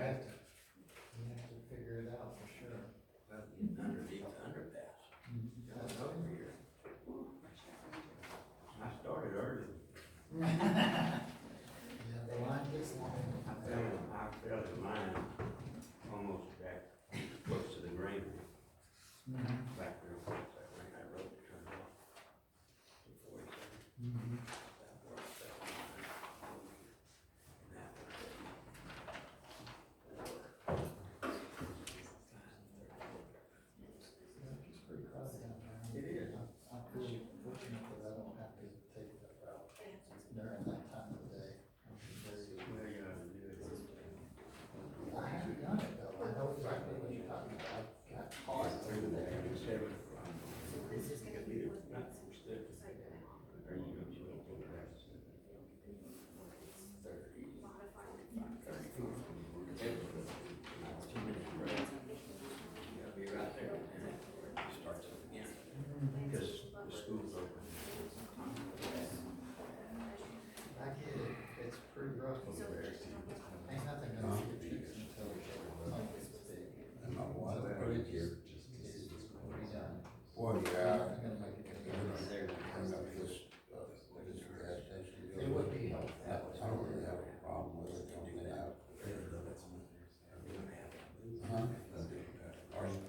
have to figure it out for sure. Well, getting underneath the underpass. That's over here. I started early. Yeah, the line gets long. I fell in line almost back close to the granary. Back there, close to that ring, I rode to turn off. Before he said, that worked, that line. And that was it. It's pretty crowded downtown. It is. I'm pretty fortunate that I don't have to take that route during that time of the day. Well, you ought to do it. I haven't done it though, I know exactly what you're talking about, I got caught through there. I get it, it's pretty rough over there. Ain't nothing gonna get fixed until something gets big. And my wife put it here. It's pretty done. Boy, yeah, Nothing gonna make it any better. bring up this gas station. It would be helpful. I don't really have a problem with it, I mean, I don't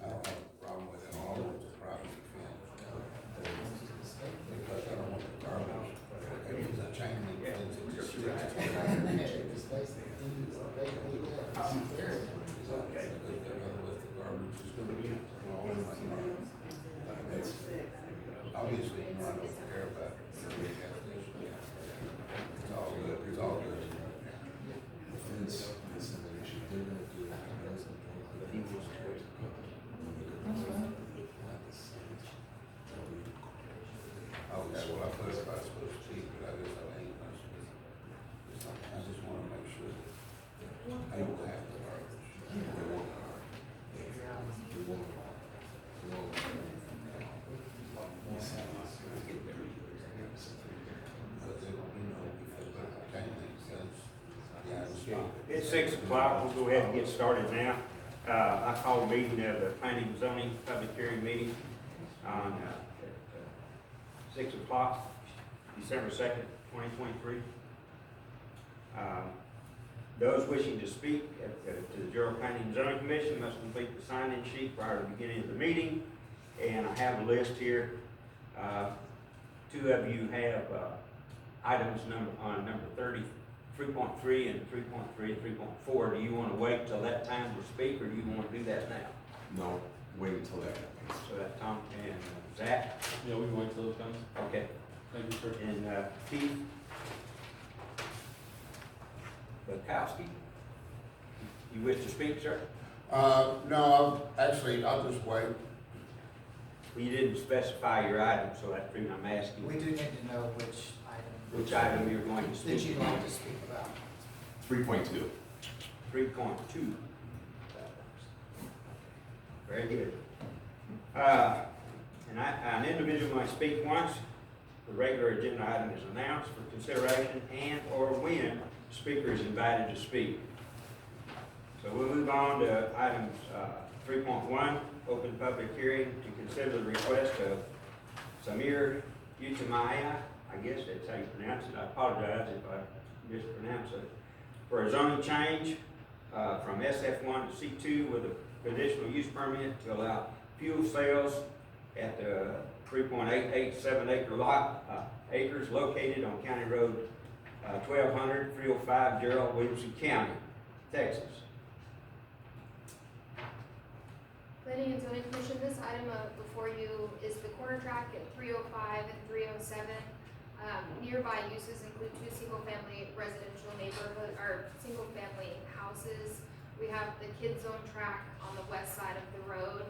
have a problem with it all, it's a private defense. Because I don't want the garbage, it is a chain link fence, it's just. It's basically, they do that. Okay. With the garbage is gonna be, it's, obviously, I don't care about the gas station. It's all good, it's all good. Okay, well, I put it about supposed to speak, but I guess I ain't supposed to speak. I just wanna make sure that I don't have the garbage. But they, because I can't make sense. Yeah, I was. It's 6 o'clock, we'll go ahead and get started now. I call a meeting of the planning and zoning public hearing meeting on, 6 o'clock, December 2nd, 2023. Those wishing to speak to the Gerald Planning and Zoning Commission must complete the sign-in sheet prior to the beginning of the meeting. And I have a list here. Two of you have items on number 30, 3.3 and 3.3 and 3.4. Do you want to wait till that time to speak, or do you want to do that now? No, wait until that. So that Tom and Zach, Yeah, we can wait till it comes. okay, Thank you, sir. and Keith Bukowski. You wish to speak, sir? No, actually, I'll just wait. Well, you didn't specify your item, so that's the reason I'm asking We do need to know which item you're going to that speak you'd about. like to speak about. 3.2. 3.2. Very good. And an individual might speak once. The regular agenda item is announced for consideration and or when the speaker is invited to speak. So we'll move on to items 3.1, open public hearing to consider the request of Samir Utamaya, I guess that's how you pronounce it, I apologize if I mispronounce it, for a zoning change from SF1 to C2 with a conditional use permit to allow fuel sales at the 3.887 acre lot, acres located on County Road 1200, 305, Gerald, Williamson County, Texas. Planning and Zoning Commission, this item before you is the corner track at 305 and 307. Nearby uses include two single-family residential neighborhood, or single-family houses. We have the kid zone track on the west side of the road.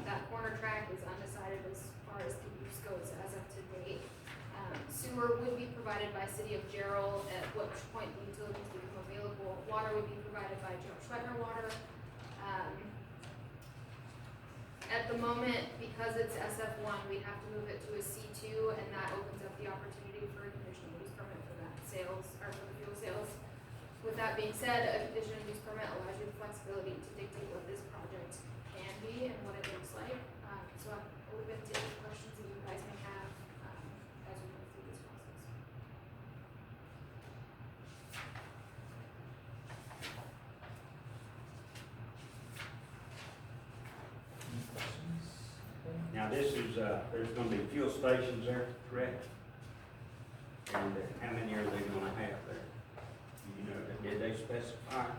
That corner track is undecided as far as the use goes as of today. Sewer would be provided by City of Gerald, at which point the utilities become available. Water would be provided by Gerald Schwetner Water. At the moment, because it's SF1, we'd have to move it to a C2, and that opens up the opportunity for a conditional use permit for that sales, or for the fuel sales. With that being said, a conditional use permit allows you to Now, this is, there's gonna be fuel stations there, correct? And how many are they gonna have there? You know, did they specify?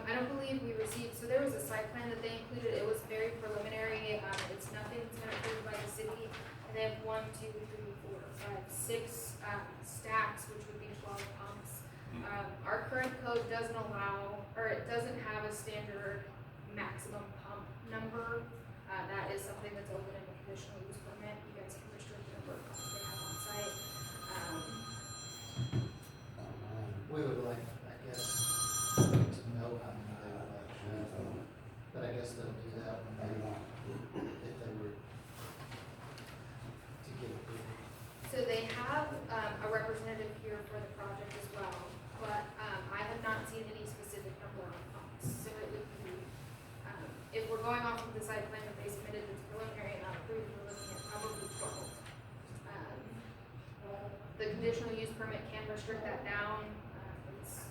I don't believe we received, so there was a site plan that they included, it was very preliminary, it's nothing that's been approved by the city. And they have 1, 2, 3, 4, 5, 6, stacks, which would be 12 pumps. Our current code doesn't allow, or it doesn't have a standard maximum pump number. That is something that's open in the conditional use permit, you guys can restrict the number of pumps they have on site. We would like, I guess, to know how many they would like to have, but I guess they'll do that when they, if they were to get approval. So they have, a representative here for the project as well, but, I have not seen any specific number of pumps. So it would be, if we're going off of the site plan that they submitted that's preliminary and not approved, we're looking at probably 12. The conditional use permit can restrict that down, it's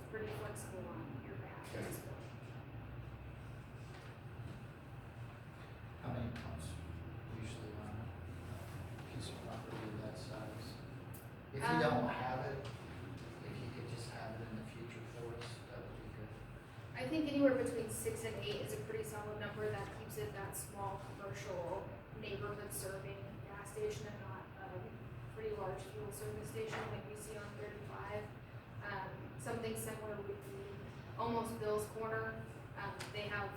pretty flexible on your behalf at this point. How many pumps usually on a piece of property of that size? If you don't have it, if you could just have it in the future for us, that would be good. I think anywhere between 6 and 8 is a pretty solid number that keeps it that small commercial neighborhood serving gas station and not a pretty large fuel service station like we see on 35. Something similar would be almost Bill's Corner. They have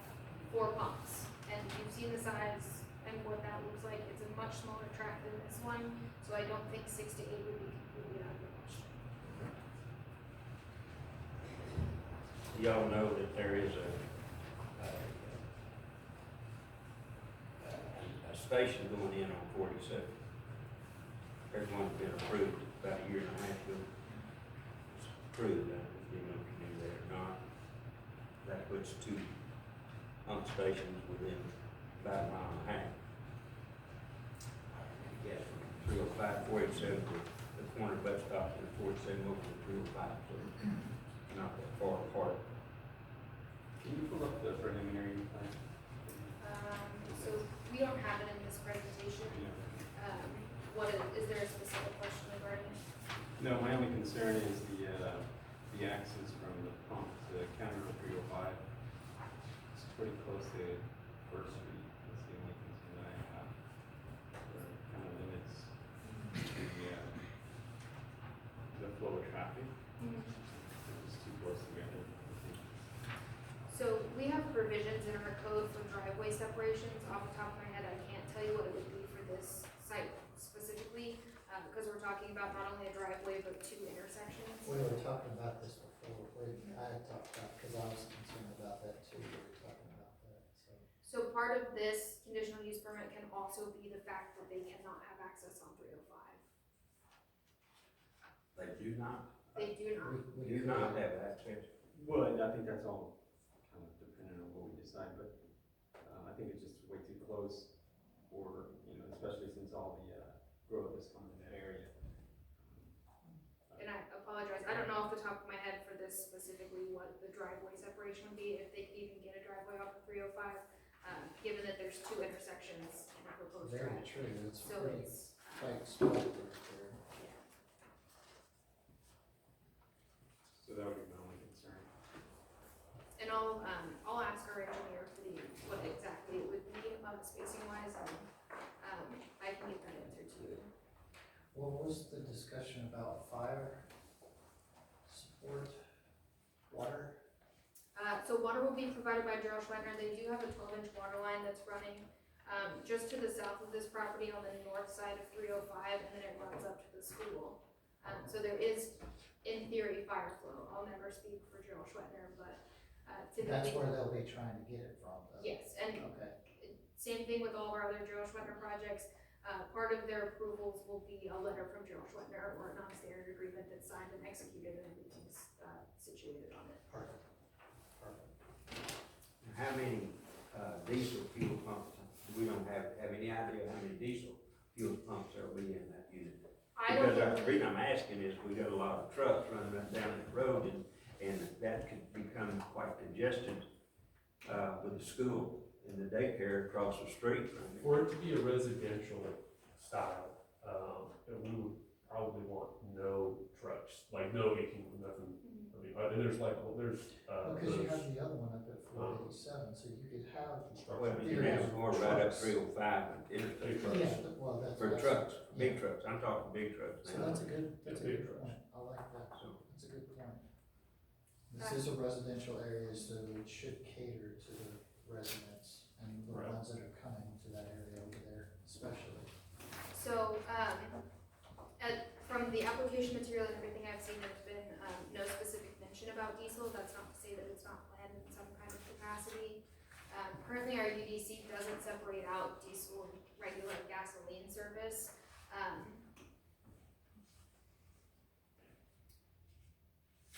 4 pumps and you've seen the size and what that looks like. It's a much smaller track than this one, so I don't think 6 to 8 would be completely out of the question. Y'all know that there is a station going in on 47. There's one that's been approved about a year and a half ago. It's approved, I don't know if you knew that or not. That puts 2 pump stations within about a mile and a half. Yeah, from 305, 487 to the corner bus stop and 47 over to 305, so not that far apart. Can you pull up the preliminary plan? So we don't have it in this presentation. Is there a specific question regarding it? No, my only concern is the access from the pump to County Road 305. It's pretty close to First Street, that's the only concern that I have. Where it kind of limits the flow of traffic. It's too close together, I think. So we have provisions in our code for driveway separations. Off the top of my head, I can't tell you what it would be for this site specifically, because we're talking about not only a driveway, but 2 intersections. We were talking about this before, I had talked about, because I was concerned about that too, we were talking about that, so. So part of this conditional use permit can also be the fact that they cannot have access on 305. They do not. They do not. we Do not have access. Well, I think that's all kind of dependent on what we decide, but I think it's just way too close for, especially since all the growth is coming in that area. And I apologize, I don't know off the top of my head for this specifically what the driveway separation would be, if they could even get a driveway off of 305, given that there's 2 intersections in the proposed Very drive. true, it's So pretty, it's, quite small right there. yeah. So that would be my only concern. And I'll ask our engineer for what exactly it would be, spacing wise, and, I can get that answer to you. What was the discussion about fire support, water? So water will be provided by Gerald Schwentner. They do have a 12-inch water line that's running, just to the south of this property on the north side of 305, and then it runs up to the school. So there is, in theory, fire flow. I'll never speak for Gerald Schwentner, but, typically. That's where they'll be trying to get it from, though? Yes, and Okay, same thing with all of our other Gerald Schwentner projects. Part of their approvals will be a letter from Gerald Schwentner or a non-standard agreement that's signed and executed and everything's situated on it. perfect, perfect. How many diesel fuel pumps, we don't have any idea how many diesel fuel pumps there will be in that unit? I don't Because the know. reason I'm asking is we got a lot of trucks running up down that road and that could become quite congested with the school in the daycare across the street from it. For it to be a residential style, and we would probably want no trucks, like no 18, nothing. I mean, and there's like, there's, Because you those have the other one up at 487, so you could have, Well, construction. you have more right up 305 and interstate Trucks. yeah, well, that's. for trucks, big trucks, I'm talking big trucks So now. that's a good big trucks. point, I like that, So, that's a good point. This is a residential area, so it should cater to the residents and the Right. ones that are coming to that area over there especially. So, from the application material and everything I've seen, there's been, no specific mention about diesel. That's not to say that it's not planned in some kind of capacity. Currently, our UDC doesn't separate out diesel and regular gasoline service.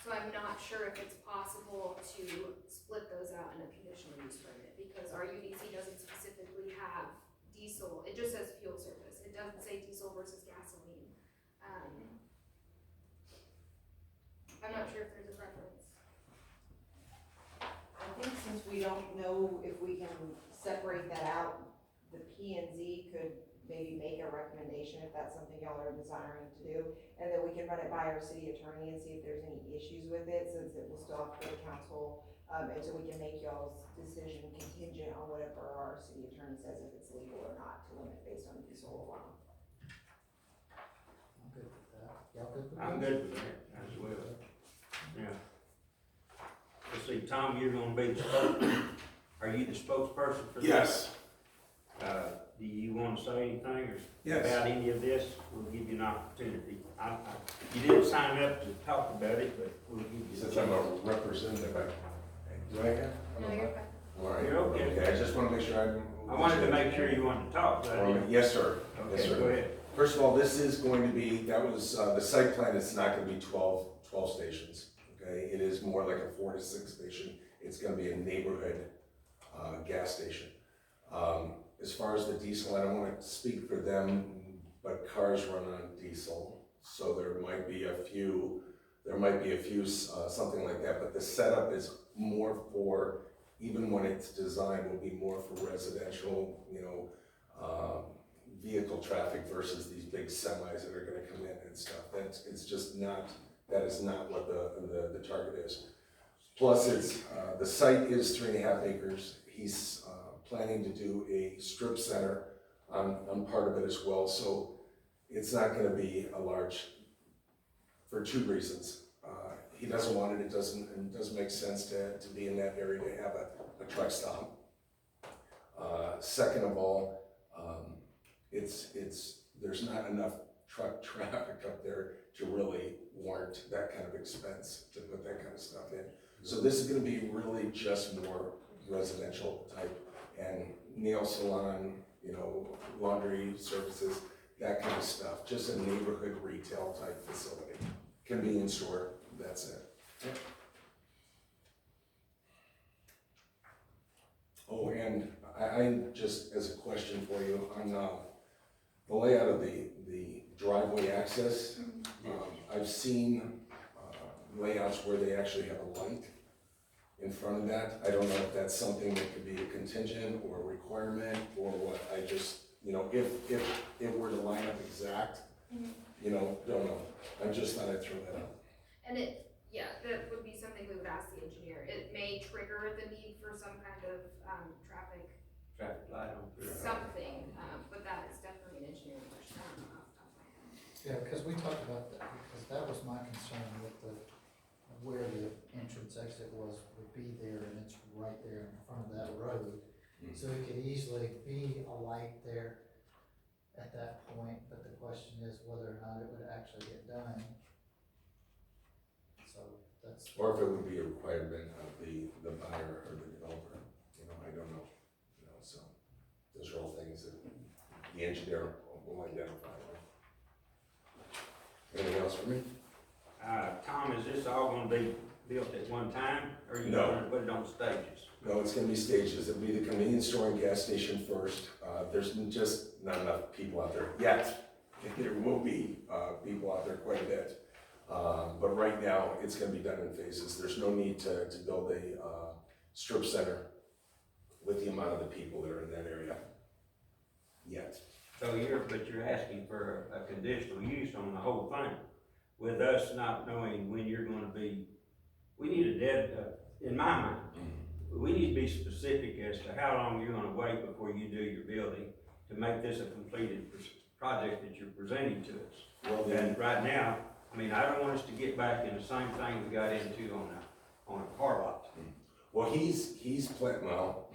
So I'm not sure if it's possible to split those out in a conditional use permit, because our UDC doesn't specifically have diesel, it just says fuel service, it doesn't say diesel versus gasoline. I'm not sure if there's a preference. I think since we don't know if we can separate that out, the P and Z could maybe make a recommendation if that's something y'all are desiring to do. And then we can run it by our city attorney and see if there's any issues with it, since it will still have to go to council. And so we can make y'all's decision contingent on whatever our city attorney says, if it's legal or not to limit based on diesel alone. I'm good with that. Y'all good with that? I'm good with that as well. Yeah. Let's see, Tom, you're gonna be the are you the spokesperson for this? Yes. Do you wanna say anything or Yes. about any of this? We'll give you an opportunity. You didn't sign up to talk about it, but we'll give you. Since I'm a representative, do I have? No, you're fine. All right. You're okay. I just wanna make sure I'm. I wanted to make sure you wanted to talk about it. Yes, sir. Yes, Okay, sir. go ahead. First of all, this is going to be, that was, the site plan, it's not gonna be 12 stations, okay? It is more like a 4 to 6 station. It's gonna be a neighborhood, gas station. As far as the diesel, I don't wanna speak for them, but cars run on diesel. So there might be a few, something like that, but the setup is more for, even when it's designed, will be more for residential, vehicle traffic versus these big semis that are gonna come in and stuff. It's just not, that is not what the target is. Plus, it's, the site is 3.5 acres. He's, planning to do a strip center on part of it as well, so it's not gonna be a large, for 2 reasons. He doesn't want it, it doesn't make sense to be in that area to have a truck stop. Second of all, there's not enough truck traffic up there to really warrant that kind of expense to put that kind of stuff in. So this is gonna be really just more residential type, and nail salon, laundry services, that kind of stuff, just a neighborhood retail type facility. Convenience store, that's it. Oh, and I just, as a question for you, on the layout of the driveway access, I've seen layouts where they actually have a light in front of that. I don't know if that's something that could be a contingent or a requirement or what. I just, if it were to line up exact, don't know. I just thought I'd throw that out. And that would be something we would ask the engineer. It may trigger the need for some kind of, traffic light on. something, but that is definitely an engineering question, I don't know off the top of my head. Yeah, because we talked about that, because that was my concern with where the entrance exit would be there, and it's right there in front of that road. So it could easily be a light there at that point, but the question is whether or not it would actually get done. So that's. Or if it would be a requirement of the buyer or the developer, I don't know. So those are all things that the engineer will identify. Anything else for me? Tom, is this all gonna be built at one time, or are you No. gonna put it on stages? No, it's gonna be stages. It'll be the convenience store and gas station first. There's just not enough people out there yet. There will be, people out there quite a bit. But right now, it's gonna be done in phases. There's no need to build a, strip center, with the amount of the people that are in that area yet. So you're asking for a conditional use on the whole thing, with us not knowing when you're gonna be, we need in my mind, we need to be specific as to how long you're gonna wait before you do your building to make this a completed project that you're presenting to us. Well, then, And right now, I mean, I don't want us to get back in the same thing we got into on a car lot. well, well,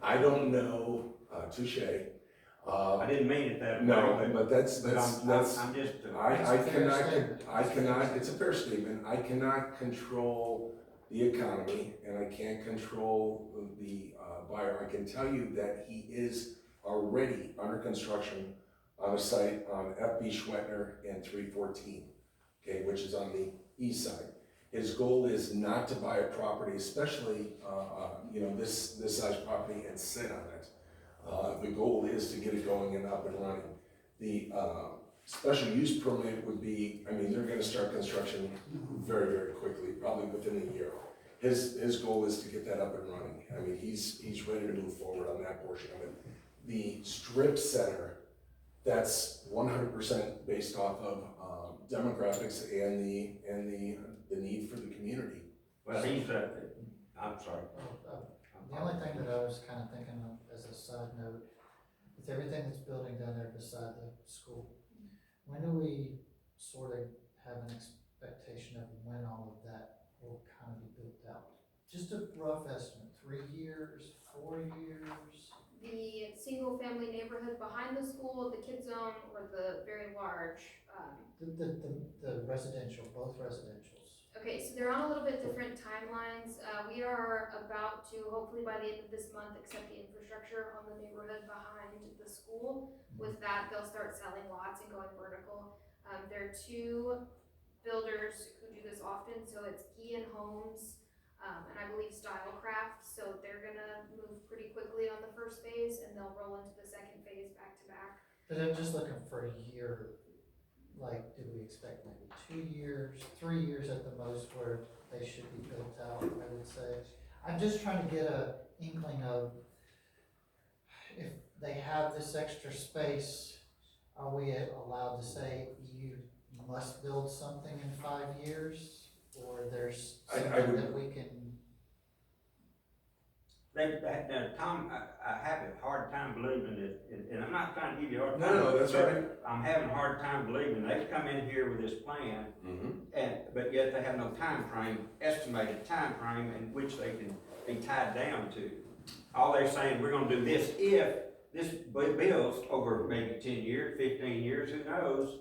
I don't know, touche. I didn't mean it that way. No, but that's, But I'm just, I That's a fair statement. I cannot, it's a fair statement, I cannot control the economy, and I can't control the buyer. I can tell you that he is already under construction on a site on FB Schwetner and 314, okay, which is on the east side. His goal is not to buy a property, especially, this size property, and sit on it. The goal is to get it going and up and running. The special use permit would be, I mean, they're gonna start construction very, very quickly, probably within a year. His goal is to get that up and running. I mean, he's ready to move forward on that portion of it. The strip center, that's 100% based off of demographics and the need for the community. well, I'm sorry. The only thing that I was kind of thinking of as a side note, with everything that's building down there beside the school, when do we sort of have an expectation of when all of that will kind of be built out? Just a rough estimate, 3 years, 4 years? The single-family neighborhood behind the school, the kid zone, or the very large, The residential, both residentials. okay, so they're on a little bit different timelines. We are about to, hopefully by the end of this month, accept the infrastructure on the neighborhood behind the school. With that, they'll start selling lots and going vertical. There are 2 builders who do this often, so it's Ian Homes, and I believe Stylecraft, so they're gonna move pretty quickly on the first phase, and they'll roll into the second phase back to back. But I'm just looking for a year, like, do we expect maybe 2 years, 3 years at the most where they should be built out, I would say. I'm just trying to get a inkling of if they have this extra space, are we allowed to say you must build something in 5 years? Or there's I something would- that we can, Tom, I have a hard time believing it, and I'm not trying to give you a hard time. No, that's but right. I'm having a hard time believing they've come in here with this plan, but yet they have no estimated time frame in which they can be tied down to. All they're saying, we're gonna do this if this builds over maybe 10 years, 15 years, who knows?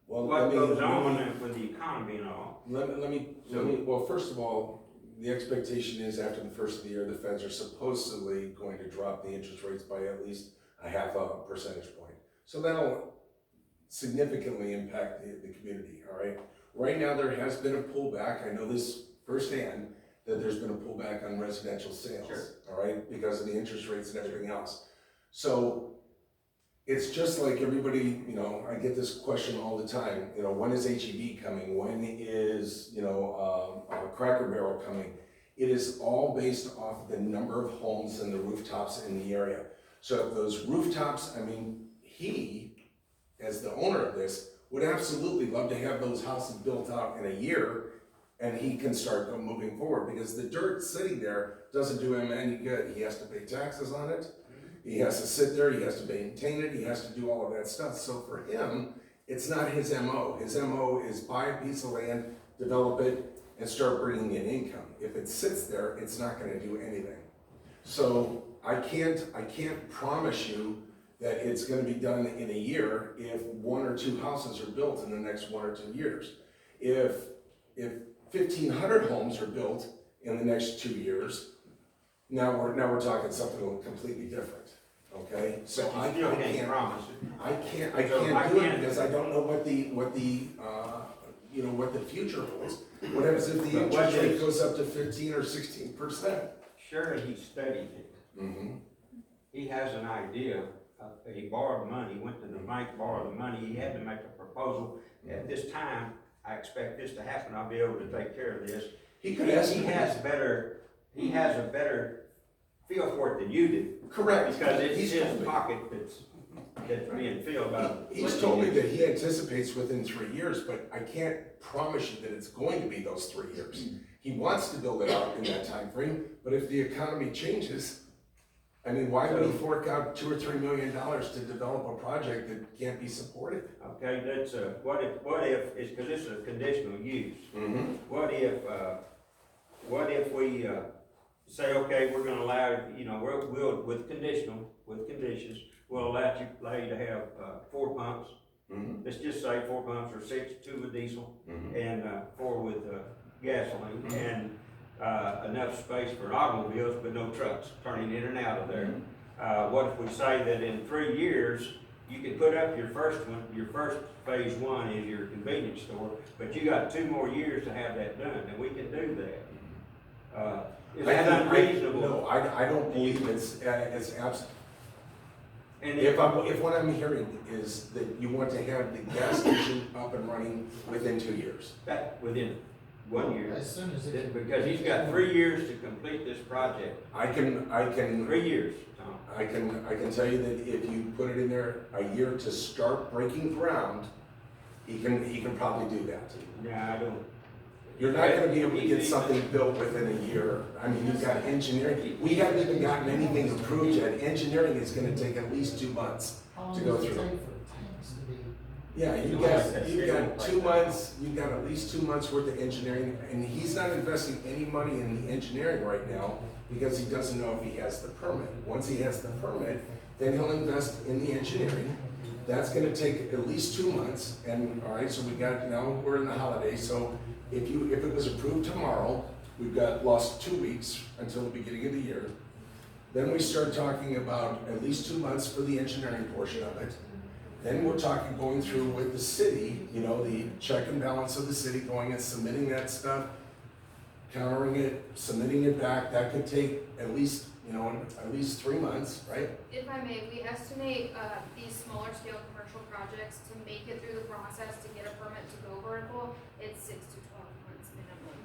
Well, What goes on with the economy and all. Well, first of all, the expectation is after the first of the year, the feds are supposedly going to drop the interest rates by at least a 0.5 percentage point. So that'll significantly impact the community, all right? Right now, there has been a pullback, I know this firsthand, that there's been a pullback on residential sales, Sure. all right? Because of the interest rates and everything else. So it's just like everybody, I get this question all the time, when is HEB coming? When is, Cracker Barrel coming? It is all based off the number of homes and the rooftops in the area. So if those rooftops, he, as the owner of this, would absolutely love to have those houses built out in a year, and he can start moving forward, because the dirt sitting there doesn't do him any good. He has to pay taxes on it. He has to sit there, he has to maintain it, he has to do all of that stuff. So for him, it's not his MO. His MO is buy a piece of land, develop it, and start bringing in income. If it sits there, it's not gonna do anything. So I can't promise you that it's gonna be done in a year if 1 or 2 houses are built in the next 1 or 2 years. If 1,500 homes are built in the next 2 years, now we're talking something completely different, okay? So But you still can't promise it. I can't do it because I don't know what the future holds. What happens if the But what interest rate is- goes up to 15 or 16%? Surely he studied it. Mm-hmm. He has an idea. He borrowed money, went to the bank, borrowed the money. He had to make a proposal. At this time, I expect this to happen. I'll be able to take care of this. He could He estimate. has a better feel for it than you do. Correct. Because it's He's his told me. pocket that's being filled by. He's told me that he anticipates within 3 years, but I can't promise you that it's going to be those 3 years. He wants to build it out in that time frame, but if the economy changes, I mean, why would he fork out $2 or $3 million to develop a project that can't be supported? Okay, that's, what if, it's, cause it's a conditional use. Mm-hmm. What if we, say, okay, we're gonna allow, you know, we'll, with conditions, we'll allow you to have, 4 pumps. Mm-hmm. Let's just say 4 pumps or 6, 2 with diesel Mm-hmm. and, 4 with, gasoline and, enough space for automobiles, but no trucks turning in and out of there. What if we say that in 3 years, you can put up your first one, your first phase 1 is your convenience store, but you got 2 more years to have that done, and we can do that. Is that unreasonable? No, I don't believe it's absent. And If what I'm hearing is that you want to have the gas station up and running within 2 years. that, within 1 year, As soon as it. because he's got 3 years to complete this project. I can 3 years, Tom. I can tell you that if you put it in there a year to start breaking ground, he can probably do that. Yeah, I don't. You're not gonna be able to get something built within a year. I mean, you've got engineering, we haven't even gotten anything approved yet. Engineering is gonna take at least 2 months. How long to go does it through. take for tanks to be? Yeah, you've got 2 months, you've got at least 2 months worth of engineering, and he's not investing any money in the engineering right now because he doesn't know if he has the permit. Once he has the permit, then he'll invest in the engineering. That's gonna take at least 2 months, and, all right, so now we're in the holidays, so if it was approved tomorrow, we've lost 2 weeks until the beginning of the year. Then we start talking about at least 2 months for the engineering portion of it. Then we're talking going through with the city, you know, the check and balance of the city, going and submitting that stuff, countering it, submitting it back. That could take at least 3 months, right? If I may, we estimate, these smaller scale commercial projects to make it through the process to get a permit to go vertical, it's 6 to 12 months minimum.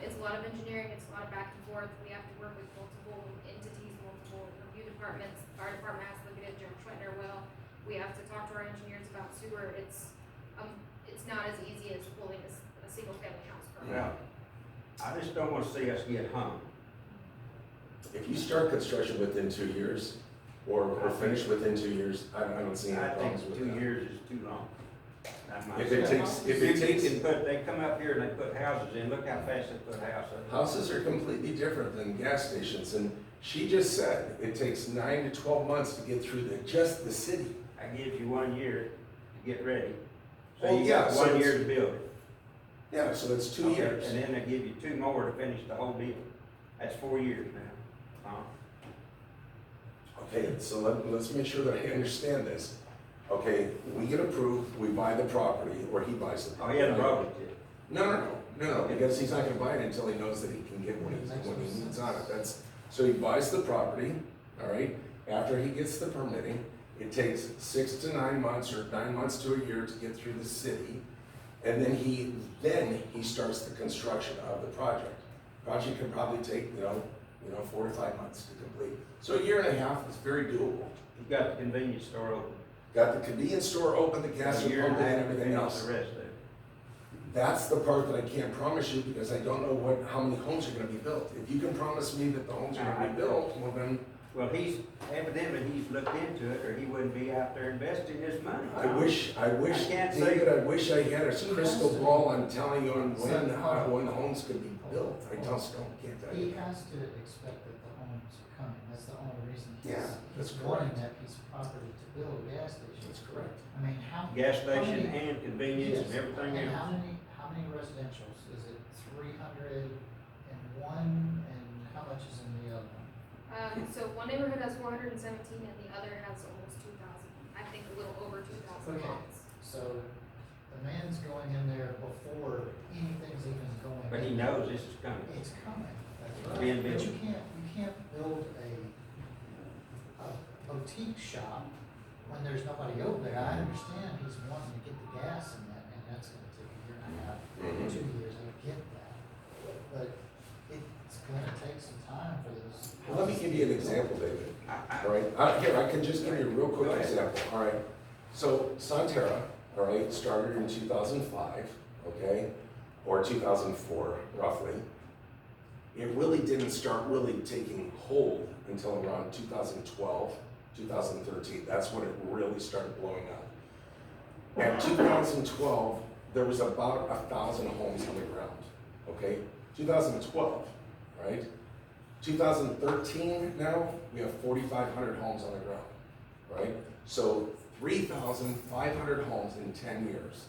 It's a lot of engineering, it's a lot of back and forth, we have to work with multiple entities, multiple review departments, fire department has to look at it, General Schweitner will. We have to talk to our engineers about sewer, it's not as easy as pulling a single family house permit. Well, I just don't wanna see us get hung. If you start construction within 2 years, or finish within 2 years, I don't see any I problems think with 2 that. years is too long. That's my If it opinion. takes, They come up here and they put houses in, look how fast they put houses. houses are completely different than gas stations, and she just said it takes 9 to 12 months to get through just the city. I give you 1 year to get ready. So Oh, you yeah, got so 1 it's- year to build it. Yeah, so that's 2 Okay, years. And then they give you 2 more to finish the whole deal. That's 4 years now. Okay, so let's make sure that I understand this. Okay, we get approved, we buy the property, or he buys the Oh, property. he hasn't brought it yet. No, because he's not gonna buy it until he knows that he can get what he needs on it. So he buys the property, all right? After he gets the permitting, it takes 6 to 9 months, or 9 months to a year to get through the city. And then he starts the construction of the project. Project can probably take, 4 to 5 months to complete. So a year and a half is very doable. You've got the convenience store open. Got the convenience store open, the gas A year pump, and a and half to everything finish else. the rest of it. That's the part that I can't promise you because I don't know how many homes are gonna be built. If you can promise me that the homes are gonna be built, well then, Well, he's looked into it, or he wouldn't be out there investing his money. I wish, can't say- David, I wish I had a crystal ball on telling you on when the homes could be built. I just can't tell He you. has to expect that the homes are coming, that's the only reason Yeah, he's that's wanting correct. that piece of property to build a gas station. That's correct. I mean, how? Gas how station many- and convenience and Yes, everything and else. how many residentials? Is it 301, and how much is in the other one? So one neighborhood has 417 and the other has almost 2,000, I think a little over 2,000 Okay. lots. So the man's going in there before anything's even going. But he in. knows this is coming. It's coming, that's It's right. being But built. you can't build a boutique shop when there's nobody over there. I understand he's wanting to get the gas in that, and that's gonna take a year and a half, Mhm. 2 years, I get that. But it's gonna take some time for those. Well, let me give you an example, David. I- All right, here, I can just give you a real Go quick ahead. example, all right? So Sonterra, all right, started in 2005, okay, or 2004 roughly. It really didn't start really taking hold until around 2012, 2013. That's when it really started blowing up. At 2012, there was about 1,000 homes on the ground, okay? 2012, right? 2013 now, we have 4,500 homes on the ground, right? So 3,500 homes in 10 years.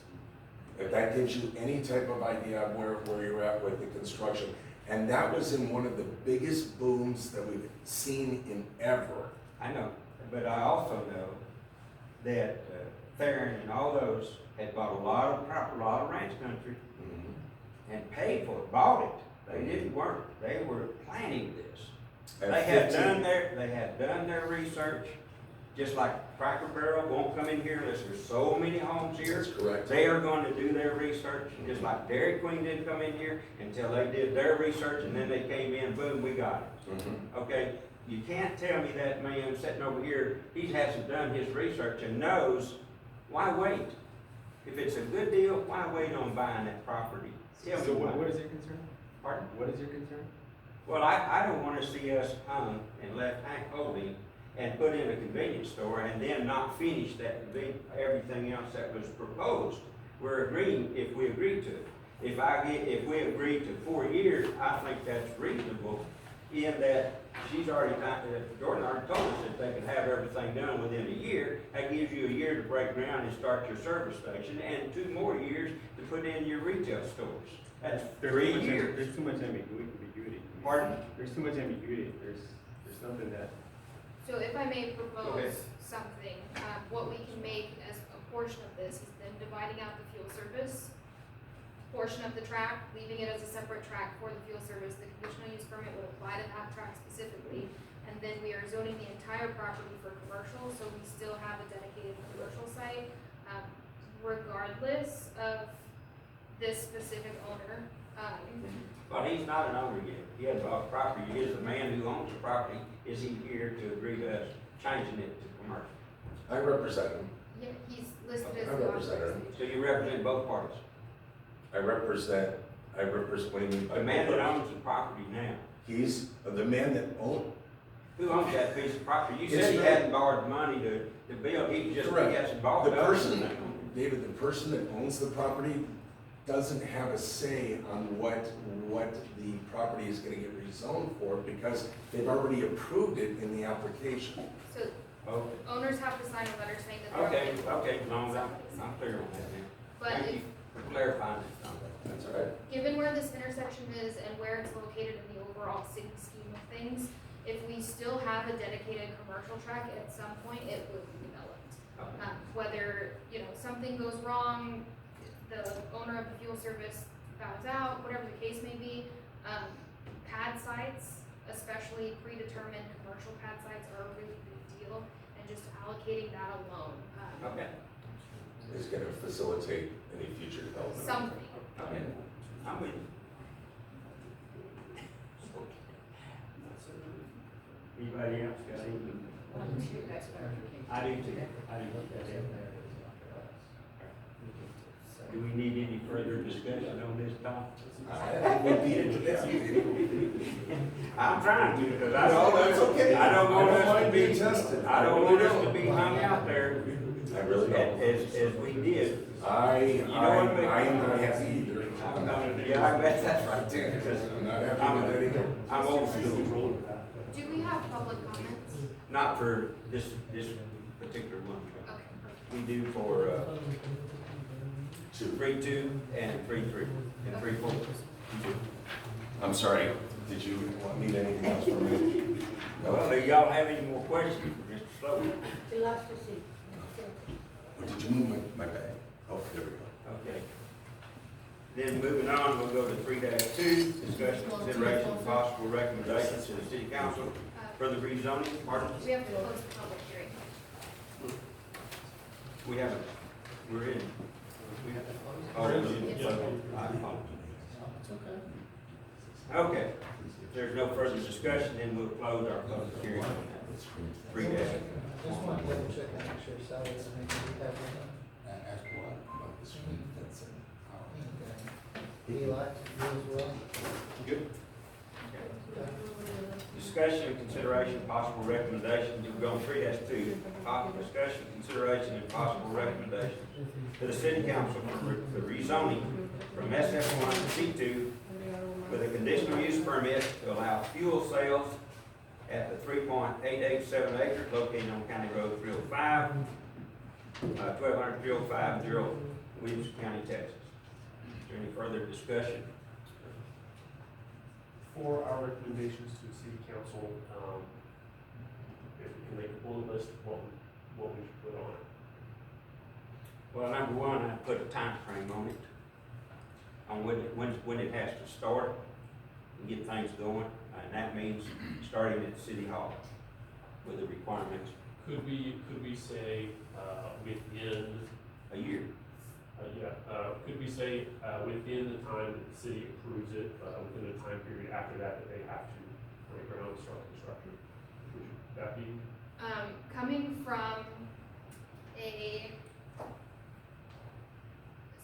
If that gives you any type of idea of where you're at with the construction. And that was in one of the biggest booms that we've seen in ever. I know, but I also know that Theron and all those had bought a lot of ranch country and paid for it, bought it. They didn't work, they were planning this. At They had 15 done their research, just like Cracker Barrel won't come in here unless there's so many homes here. That's correct. They are going to do their research, just like Dairy Queen didn't come in here until they did their research, and then they came in, boom, we got it. Mhm. Okay, you can't tell me that man sitting over here, he hasn't done his research and knows, why wait? If it's a good deal, why wait on buying that property? Tell me So why. what is your concern? Pardon? What is your concern? Well, I don't wanna see us hung and left holding and put in a convenience store and then not finish that everything else that was proposed. We're agreeing, if we agree to it. If we agree to 4 years, I think that's reasonable in that Jordan already told us that they could have everything done within a year. That gives you a year to break ground and start your service station and 2 more years to put in your retail stores. That's 3 years. There's too much ambiguity. Pardon? There's too much ambiguity. There's nothing that. So if I may Go ahead. propose something, what we can make as a portion of this is then dividing out the fuel service portion of the track, leaving it as a separate track for the fuel service. The conditional use permit would apply to that track specifically. And then we are zoning the entire property for commercial, so we still have a dedicated commercial site, regardless of this specific owner. Well, he's not an owner yet. He hasn't bought property. He is the man who owns the property. Is he here to agree to us changing it to commercial? I represent him. Yeah, he's listed as I the represent her. authorized So agent. you represent both parties? I represent, what do you mean by? The man that owns the property now. He's the man that owned, Who owns that piece of property? You It's said he not- hadn't borrowed money to build, he Correct. hasn't bought the it. person, David, the person that owns the property doesn't have a say on what the property is gonna get rezoned for because they've already approved it in the application. So Okay, owners have to sign a letter saying that they're. okay, as long as I'm clear on that now. But Thank if, you for clarifying that. That's all right. given where this intersection is and where it's located in the overall city scheme of things, if we still have a dedicated commercial track, at some point, it would be developed. Okay. Whether, something goes wrong, the owner of the fuel service bows out, whatever the case may be, pad sites, especially predetermined commercial pad sites, are a really big deal, and just allocating that alone, Okay, Is gonna facilitate any future development. something. okay, I'm with you. Anybody else got anything? I do too. Do we need any further discussion on this topic? I would be interested. I'm trying to, because I don't, No, that's okay. I don't want I don't us to mind be, being tested. I don't want us to be hung out there I really don't. as we did. I'm not happy either. I'm not- Yeah, I bet that's right too, because I'm not happy with anything. I'm old school, Do we have public comments? not for this particular one. Okay, perfect. We do for, 2. 3-2 and 3-3 and 3-4. I'm sorry, did you need anything else from me? Well, do y'all have any more questions for Mr. Slover? He loves to see. Or did you move my bag? Oh, there we go. Okay. Then moving on, we'll go to 3-2, discussion, consideration, of possible recommendations to the city council for the rezoning. Pardon? We have to close the public hearing. We haven't, we're in. We have. Oh, Yes. I apologize. It's okay. Okay, if there's no further discussion, then we'll close our public hearing on that. Three dash. I just want to double check and make sure Sally doesn't make any type of. Ask what about the screen fencing? Eli, you as well? Good. Discussion and consideration, possible recommendation, we're going 3-2. Discussion, consideration, and possible recommendation to the city council for the rezoning from SF1 to C2 with a conditional use permit to allow fuel sales at the 3.887 acres located on County Road 305, 1200 305, Williamson County, Texas. Is there any further discussion? For our recommendations to the city council, if we can make a bullet list of what we should put on it. Well, number one, I put a time frame on it, on when it has to start and get things going, and that means starting at City Hall with the requirements Could we say, within, a year. could we say, within the time that the city approves it, within the time period after that, that they have to break ground and start construction? Would that be? Coming from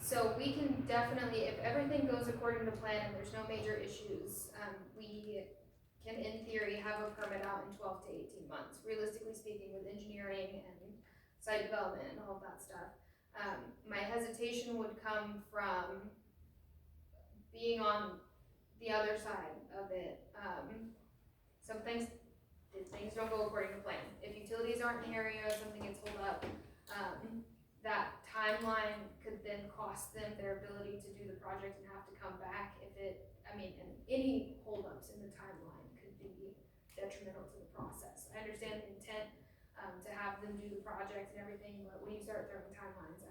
so we can definitely, if everything goes according to plan and there's no major issues, we can in theory have a permit out in 12 to 18 months, realistically speaking, with engineering and site development and all of that stuff. My hesitation would come from being on the other side of it. Some things don't go according to plan. If utilities aren't in the area, something gets pulled up, that timeline could then cost them their ability to do the project and have to come back and any holdups in the timeline could be detrimental to the process. I understand the intent, to have them do the project and everything, but when you start throwing timelines,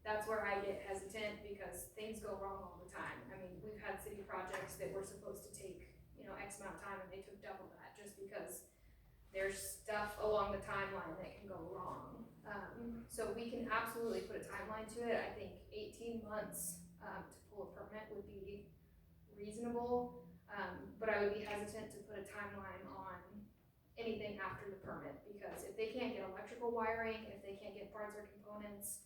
that's where I get hesitant because things go wrong all the time. We've had city projects that were supposed to take, X amount of time and they took double that just because there's stuff along the timeline that can go wrong. So we can absolutely put a timeline to it. I think 18 months, to pull a permit would be reasonable. But I would be hesitant to put a timeline on anything after the permit, because if they can't get electrical wiring, if they can't get parts or components,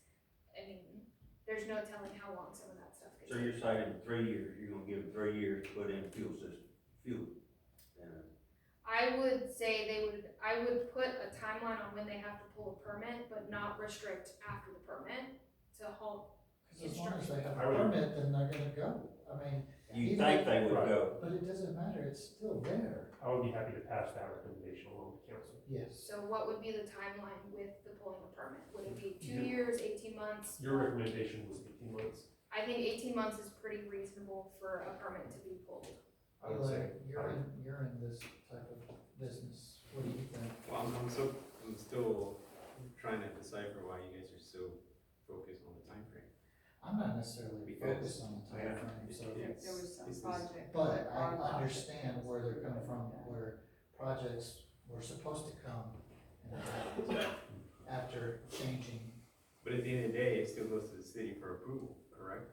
there's no telling how long some of that stuff could So take. you're saying in 3 years, you're gonna give them 3 years to put in a fuel system, I would say I would put a timeline on when they have to pull a permit, but not restrict after the permit to halt. Because as long as they have I a would- permit, then they're gonna go. you Even think if- they would Right. go. But it doesn't matter, it's still there. I would be happy to pass that recommendation along to council. Yes. So what would be the timeline with the pulling a permit? Would it be 2 Yeah. years, 18 months? Your recommendation was 18 months. I think 18 months is pretty reasonable for a permit to be pulled. I would Eli, say. you're in this type of business, what do you think? Well, I'm still trying to decipher why you guys are so focused on the time frame. I'm not necessarily Because- focused on the Yeah. timeframe, so. It's- There was some this is- project. But I understand where they're coming from, where projects were supposed to come and after changing. But at the end of the day, it still goes to the city for approval, correct?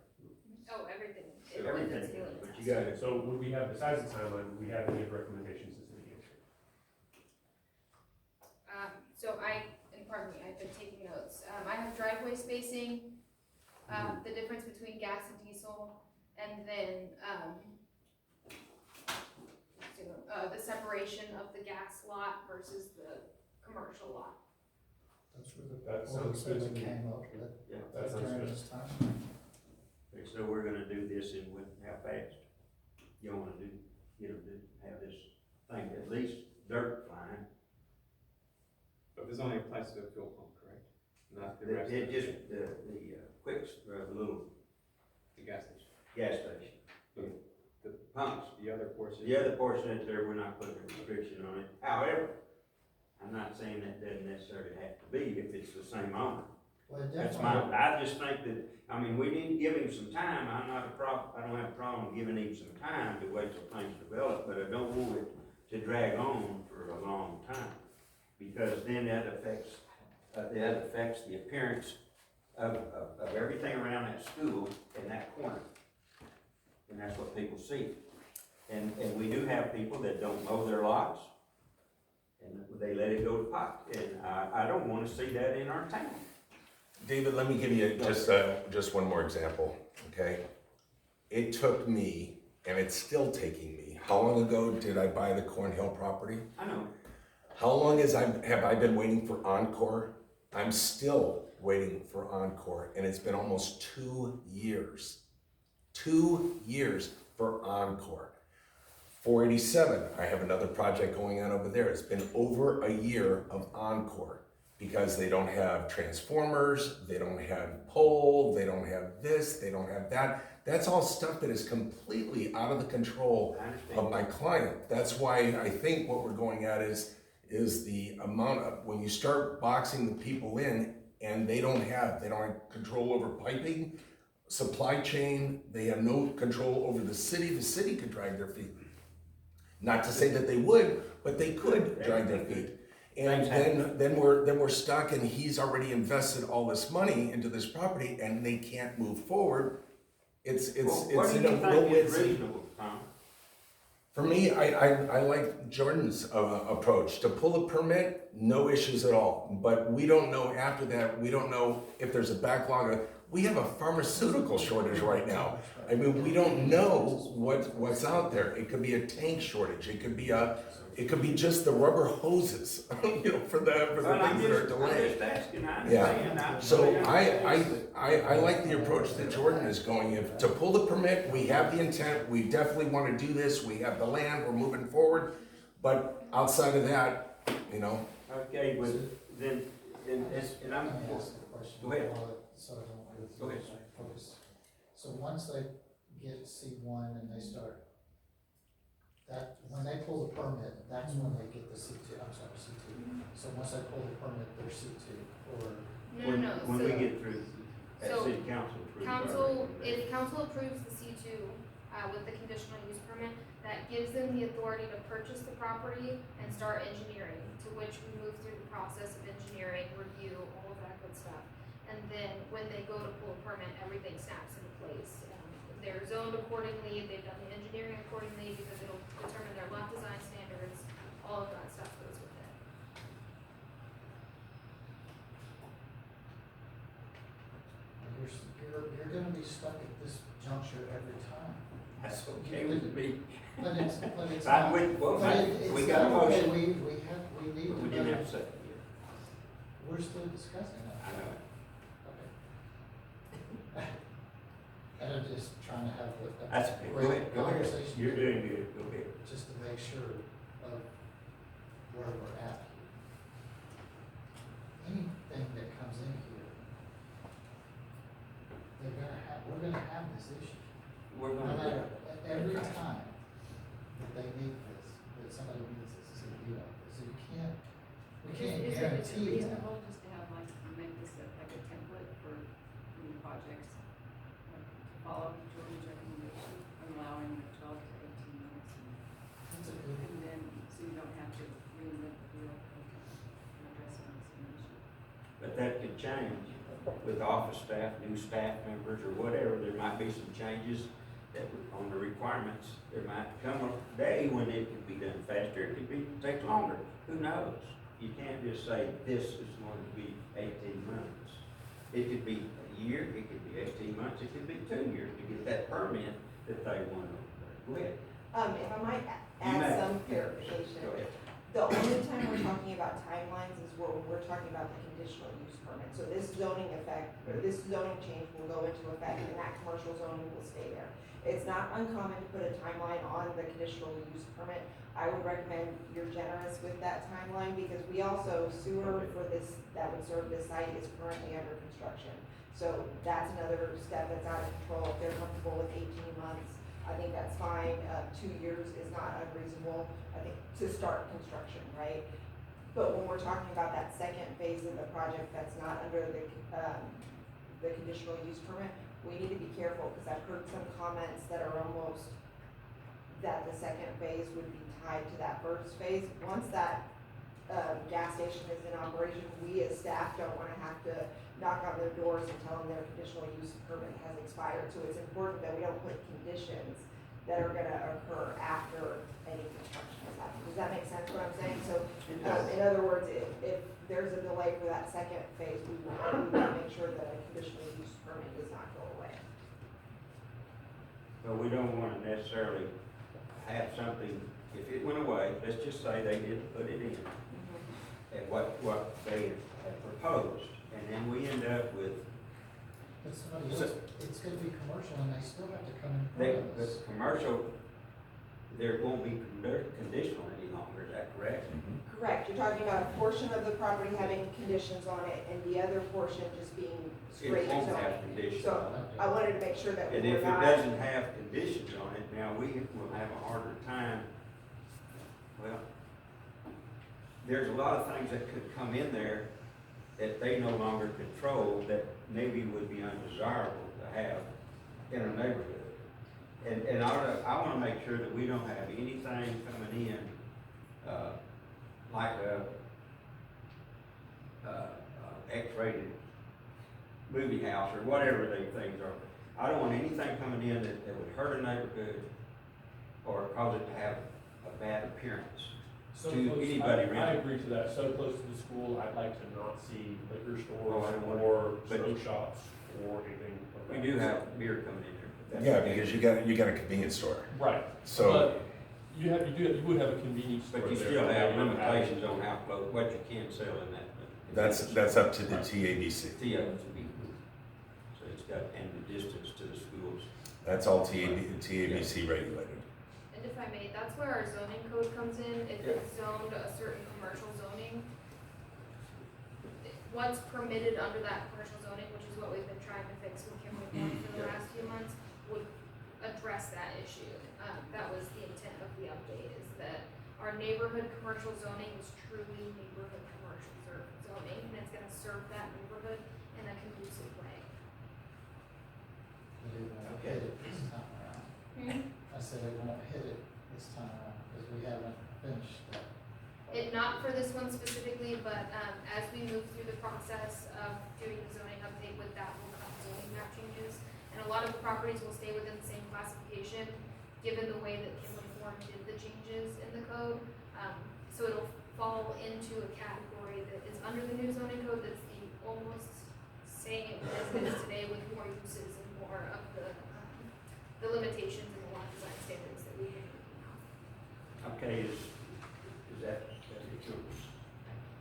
Oh, everything. Everything, but you gotta, So would we have, besides the timeline, would we have any recommendations to city council? So pardon me, I've been taking notes. I have driveway spacing, the difference between gas and diesel, and then, the separation of the gas lot versus the commercial lot. That's where the That sounds good to me. came up with yeah. That sounds during good. this time. Okay, so we're gonna do this in how fast? You wanna have this thing, at least dirt flying. But this only applies to the fuel pump, correct? Not the rest It of just, the little the gas station. gas station. The pumps, The other portion. the other portion that's there, we're not putting a restriction on it. However, I'm not saying that doesn't necessarily have to be if it's the same owner. Well, it That's definitely, I just think that, we need to give him some time. I don't have a problem giving him some time to wait till things develop, but I don't want it to drag on for a long time. Because then that affects the appearance of everything around that school in that corner. And that's what people see. And we do have people that don't mow their lots, and they let it go to pot, and I don't wanna see that in our town. David, let me give you just one more example, okay? It took me, and it's still taking me, how long ago did I buy the Cornhill property? I know, How long have I been waiting for Encore? I'm still waiting for Encore, and it's been almost 2 years. 2 years for Encore. 487, I have another project going on over there. It's been over a year of Encore because they don't have transformers, they don't have pole, they don't have this, they don't have that. That's all stuff that is completely out of the control I understand. of my client. That's why I think what we're going at is the amount of, when you start boxing the people in and they don't have control over piping, supply chain, they have no control over the city could drag their feet. Not to say that they would, but they could drag their feet. And then we're stuck, and he's already invested all this money into this property and they can't move forward. It's what do in you a think no-win is reasonable, Tom? For me, I like Jordan's approach. To pull a permit, no issues at all. But we don't know after that, we don't know if there's a backlog. We have a pharmaceutical shortage right now. I mean, we don't know what's out there. It could be a tank shortage. It could be just the rubber hoses, for the Well, I'm things that are just delayed. asking, I Yeah. understand. So I like the approach that Jordan is going. If to pull the permit, we have the intent, we definitely want to do this, we have the land, we're moving forward. But outside of that, Okay, but then, and I'm, Let me ask the question. Go ahead. So I don't Go ahead. focus. So once they get C1 and they start, when they pull the permit, that's when they get the C2, C2. So once they pull the permit, they're C2, or, No, when so we get through, at so city council approves. council, if council approves the C2, with the conditional use permit, that gives them the authority to purchase the property and start engineering, to which we move through the process of engineering, review, all of that good stuff. And then when they go to pull a permit, everything snaps into place. They're zoned accordingly, they've done the engineering accordingly, because it'll determine their lot design standards, all of that stuff goes with it. you're gonna be stuck at this juncture every time. That's okay with me. But it's I not. would, well, But we it's got a not okay. motion, We need we to didn't know, have a second yet. we're still discussing it. I know it. Okay. And I'm just trying to have That's a okay, go great ahead, go ahead. conversation. You're doing good, go ahead. Just to make sure of where we're at here. Anything that comes in here, we're gonna have this issue. We're No gonna, matter, every time that they need this, that somebody needs this, it's gonna be like this, so you can't, we can't Is it guarantee that. reasonable just to have like, make this like a template for new projects? Like, to follow Jordan's recommendation, allowing 12 to 18 months, That's a good, and then, so you don't have to reinvent the wheel and address the same issue. but that could change with office staff, new staff members, or whatever. There might be some changes that on the requirements. There might come a day when it could be done faster, it could take longer, who knows? You can't just say this is going to be 18 months. It could be a year, it could be 18 months, it could be 2 years to get that permit that they want to. Go ahead. If I might You may. add some clarification. Go ahead. The only time we're talking about timelines is where we're talking about the conditional use permit. So this zoning change will go into effect and that commercial zoning will stay there. It's not uncommon to put a timeline on the conditional use permit. I would recommend you're generous with that timeline because we also, sewer for this, that would serve this site is currently under construction. So that's another step that's out of control. If they're comfortable with 18 months, I think that's fine. 2 years is not unreasonable, I think, to start construction, right? But when we're talking about that second phase of the project that's not under the conditional use permit, we need to be careful, because I've heard some comments that are almost, that the second phase would be tied to that first phase. Once that gas station is in operation, we as staff don't wanna have to knock on their doors and tell them their conditional use permit has expired. So it's important that we don't put conditions that are gonna occur after any construction is happening. Does that make sense what I'm saying? So, It does. in other words, if there's a delay for that second phase, we want to make sure that a conditional use permit does not go away. But we don't wanna necessarily have something, if it went away, let's just say they didn't put it in, at what they had proposed, and then we end up with, But somebody So- else, it's gonna be commercial and they still have to come in they, front of the us. commercial, there won't be conditional any longer, is that correct? Correct, you're talking about a portion of the property having conditions on it and the other portion just being straight It won't have zoning. conditions So, on it. I wanted to make sure that we And were if it not. doesn't have conditions on it, now we will have a harder time. Well, there's a lot of things that could come in there that they no longer control that maybe would be undesirable to have in a neighborhood. And I wanna make sure that we don't have anything coming in, like X-rated movie house or whatever they things are. I don't want anything coming in that would hurt a neighborhood or cause it to have a bad appearance. So To close, anybody I really. agree to that, so close to the school, I'd like to not see liquor Oh, I stores don't want- or but- smoke shops or anything like We that. do have beer coming in here. but Yeah, that's- because you got a convenience store, Right, so, but you would have a convenience store But you there. still have You don't limitations on how close, what you can sell in that. that's up to the TABC. TABC. So it's got, and the distance to the schools. That's all TABC regulated. And if I may, that's where our zoning code comes in, if it's zoned a certain commercial zoning, what's permitted under that commercial zoning, which is what we've been trying to fix with Kimley Point for the last few months, would address that issue. That was the intent of the update, is that our neighborhood commercial zoning is truly neighborhood commercial zoning, and it's gonna serve that neighborhood in a conducive way. But it won't hit it this time around. I said it won't hit it this time around, because we haven't finished that. Not for this one specifically, but, as we move through the process of doing the zoning update with that will come zoning map changes. And a lot of the properties will stay within the same classification, given the way that Kimley Forum did the changes in the code. So it'll fall into a category that is under the new zoning code that's the almost same as it is today with more uses and more of the limitations and the lot design standards that we have now. Okay, is that it's yours?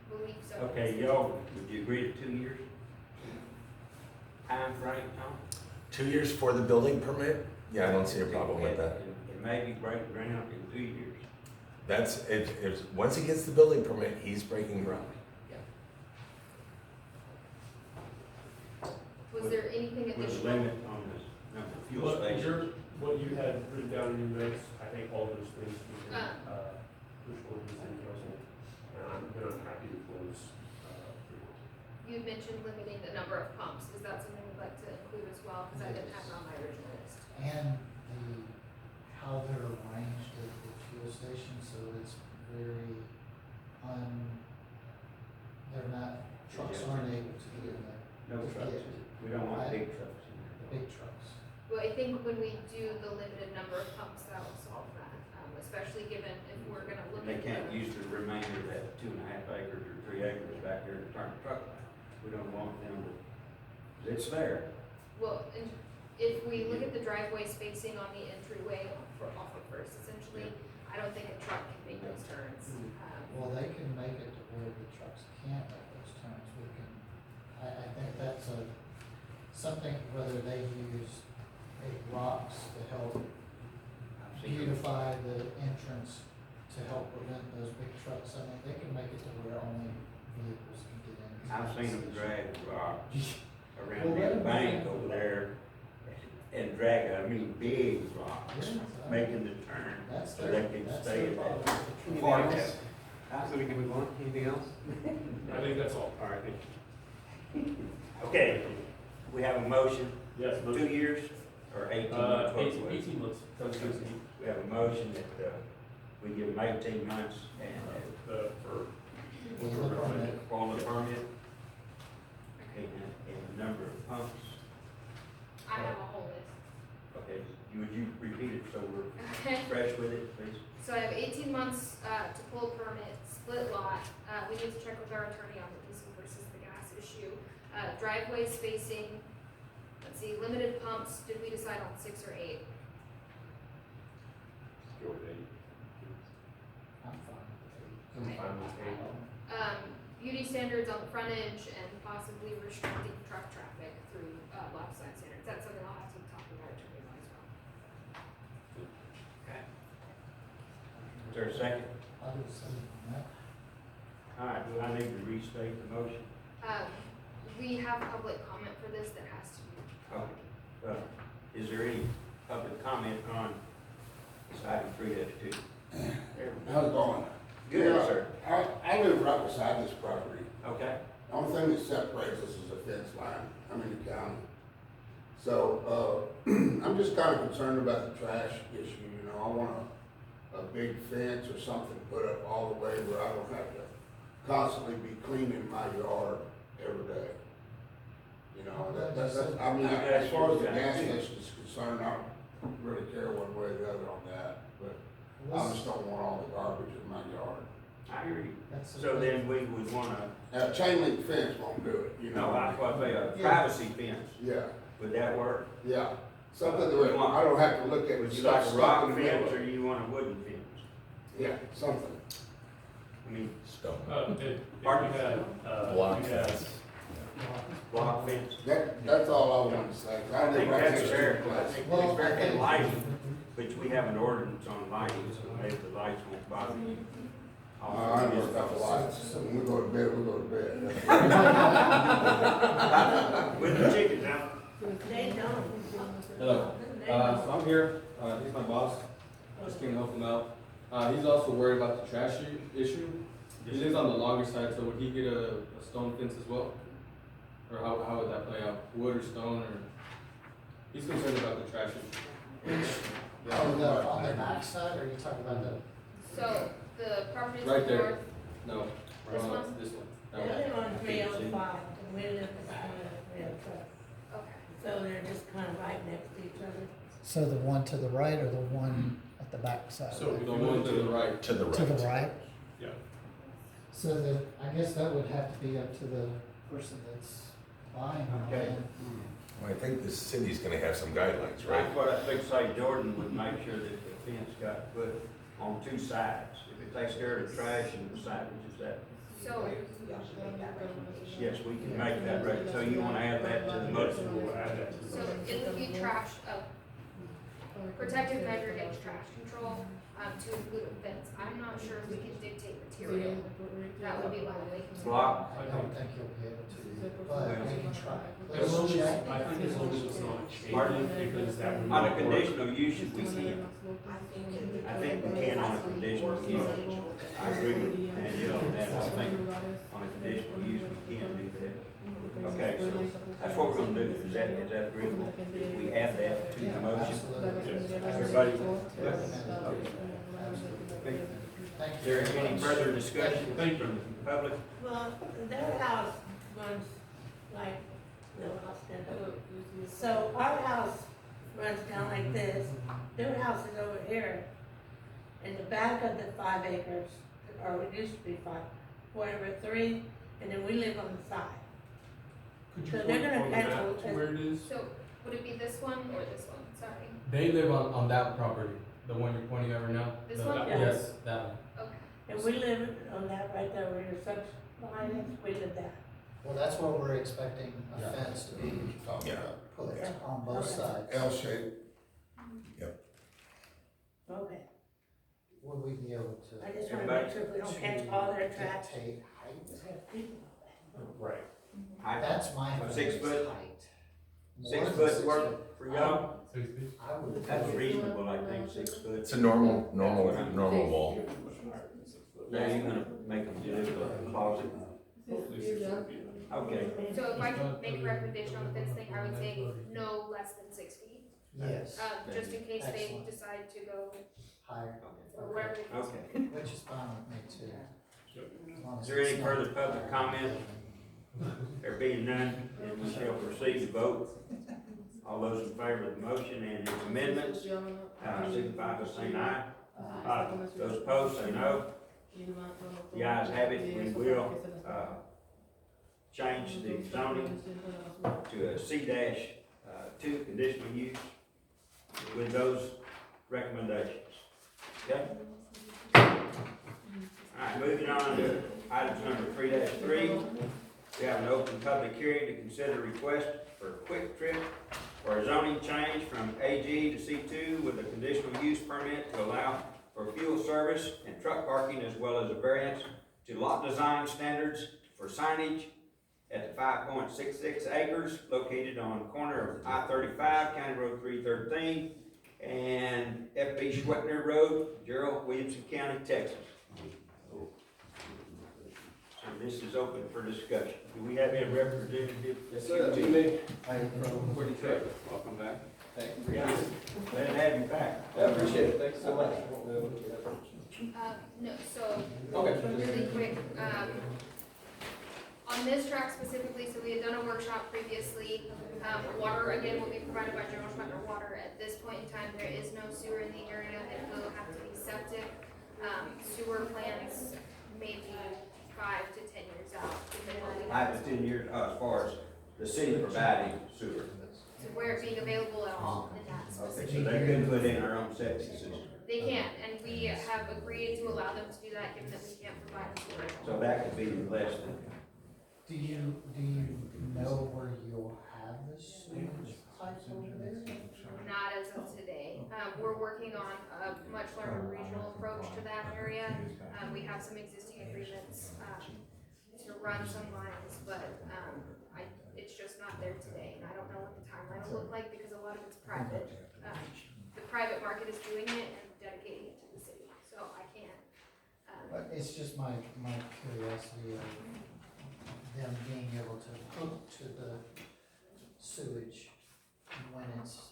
Believe so. Okay, y'all, would you agree to 2 years? Time frame, Tom? 2 years for the building permit? Yeah, I don't see a problem with that. And maybe break ground in 2 years. That's, once he gets the building permit, he's breaking ground. Was there anything With a additional? limit on the number of fuel stations. What you had written down in your notes, I think all those things we can, Uh. push forward to the city council, and I'm happy to close, You mentioned limiting the number of pumps. Is that something you'd like to include as well? Because I didn't have it on my original list. And how they're arranged at the fuel station, so it's very they're not, trucks aren't able to get in there. No to trucks. get We don't want big trucks in The there. big trucks. Well, I think when we do the limited number of pumps, that will solve that, especially given if we're gonna look They at. can't use the remainder of that 2.5 acres or 3 acres back there to turn the truck around. We don't want them to, it's there. Well, and if we look at the driveway spacing on the entryway off of First, essentially, I don't think a truck can make those turns. Well, they can make it to where the trucks can't make those turns. We can, I think that's something, whether they use big rocks to help I've seen them. beautify the entrance to help prevent those big trucks. I mean, they can make it to where only vehicles can get in. I've seen them drag rocks Well, around the they're- bank over there and drag, big rocks, Yeah, making the turn That's so their, they can that's stay their in that. problem. Anything Park else? out. So we can move on, anything else? I think that's all. All right, thank you. Okay, we have a motion, Yes, 2 motion. years or 18 months? what was it? 18 months, sounds good to me. We have a motion that, we give them 18 months and, For, With the permit. for the permit and the number of pumps. I have a whole list. Okay, Would you repeat it so we're Okay. fresh with it, please? So I have 18 months to pull a permit, split lot. We need to check with our attorney on the diesel versus the gas issue. Driveway spacing, let's see, limited pumps, did we decide on 6 or 8? Go with 8. I'm fine with I'm fine with eight. Beauty standards on the frontage and possibly restricting truck traffic through left side standards. That's something I'll have to talk with our attorney about as well. Okay. Is there a second? it. I'll do the same on that. All right, do I need to restate the motion? We have public comment for this that has to be. Okay. Is there any public comment on this item 3F2? How's it going? Good, Yeah, sir. I live right beside this property. Okay. The only thing that separates us is a fence line. I'm in the county. So, I'm just kind of concerned about the trash issue, you know, I want a big fence or something put up all the way where I don't have to constantly be cleaning my yard every day. You know, that's, I mean, as far as the gas station is concerned, I don't really care one way or the other on that, but I just don't want all the garbage in my yard. I hear you. That's So then we would wanna, Chain link fence won't do it, you know? no, I thought they, a Yeah. privacy fence, Yeah, would that work? yeah, something that I don't have to look at. Would you stuff like a stuck rock in the fence middle. or you want a wooden fence? Yeah, something. I mean, Stone. If Pardon? we had, Block we had, fence. block fence. That's all I wanted to say. 'cause I live think right that's next to the fair, I place. think Well, it's fair I in think- lighting, but we have an ordinance on lighting, so maybe the lights won't bother you. I ain't worried about the lights. When we go to bed, we go to bed. With the chickens out. Hello, so I'm here, he's my boss, just came to help him out. He's also worried about the trash issue. He lives on the longer side, so would he get a stone fence as well? Or how would that play out, wood or stone, or? He's concerned about the trash issue. On the back side, or are you talking about the? So the property to Right the there. north, No, This one? this one. They That one. live on 305, and we live beside the rail track. okay. So they're just kind of right next to each other. So the one to the right or the one at the back side? so if The you one went to the right. To the right. To the right? Yeah. So that, I guess that would have to be up to the person that's buying the Okay. land. Well, I think the city's gonna have some guidelines, right? That's what I think, say Jordan would make sure that the fence got put on 2 sides. If it takes care of the trash and the side, which is that, So, yes, we can make that right. So you wanna add that to the motion? We'll add that to the so motion. it would be trash, protective measure against trash control, to include a fence. I'm not sure if we can dictate material. That would be likely. Block? I don't think you'll be able to, but we can try. As long Let's as, check. I think as long as it's not Pardon? changed, because that would. On a not work. conditional use, we can. I think we can on a conditional use. I agree with Danielle on that. I think on a conditional use, we can do that. Okay, so that's what we're gonna do. Is that agreeable? If we add that to the Yeah, motion? absolutely. Everybody? Thank Is you. there very any much. further discussion Thank you. from the public? Well, their house runs like Bill Austin. So our house runs down like this, their house is over here. In the back of the 5 acres, or it used to be 5, whatever, 3, and then we live on the side. Could you So point they're gonna on the catch map it to as- where it is? So would it be this one or this one? Sorry. They live on that property, the one you're pointing at right now? This The- one? Yes, that one. Okay. And we live on that right there where your subs line is, we live there. Well, that's what we're expecting a Yeah. fence to be Yeah. put on both Okay. sides. L shape. Okay. Would we be able to? I just wanna make sure we don't catch all their trash. Dictate height? Right. That's my. 6 foot? height. 6 More than foot 6 work foot. for y'all? 6 feet? I would. That's reasonable, I think, 6 foot. It's a normal wall. Now you're gonna make them do a closet. Hopefully 6 feet. Okay. So if I could make a recommendation on the fence thing, I would say no less than 6 feet. Yes, Just in case they Excellent. decide to go, higher, or whatever. the case Okay. which is fine with me too. As long Is as there any it's not- further public comment? There being none, then we shall proceed to vote. All those in favor of the motion and its amendments, signify by saying aye. Those opposed, say no. The ayes have it, we will, change the zoning to a C-2 conditional use with those recommendations. Okay? Alright, moving on to items number 3-3. We have an open public hearing to consider request for a quick trip for a zoning change from AG to C2 with a conditional use permit to allow for fuel service and truck parking, as well as a variance to lot design standards for signage at the 5.66 acres located on the corner of I-35, County Road 313, and F.B. Schwettner Road, Gerald, Williamson County, Texas. So this is open for discussion. Do we have any representative? Yes, sir, that'd be me. Hi, from Where do you take? Welcome back. Thank you. Yeah, glad to have you back. I appreciate it, thanks so much. No, so, Okay. really quick, on this track specifically, so we had done a workshop previously. Water, again, will be provided by General Schwettner Water. At this point in time, there is no sewer in the area, it will have to be septic. Sewer plans maybe 5 to 10 years out, depending on. 5 to 10 years, as far as the city providing sewer. So where it being available at all in that Okay, specific. so they could put in our own septic system. They can, and we have agreed to allow them to do that, given that we can't provide sewer. So that could be less than. Do you know where you'll have the sewage pipes over there? Not as of today. We're working on a much larger regional approach to that area. We have some existing agreements, to run some lines, but, it's just not there today, and I don't know what the timeline will look like, because a lot of it's private. The private market is doing it and dedicating it to the city, so I can't. But it's just my curiosity of them being able to hook to the sewage when it's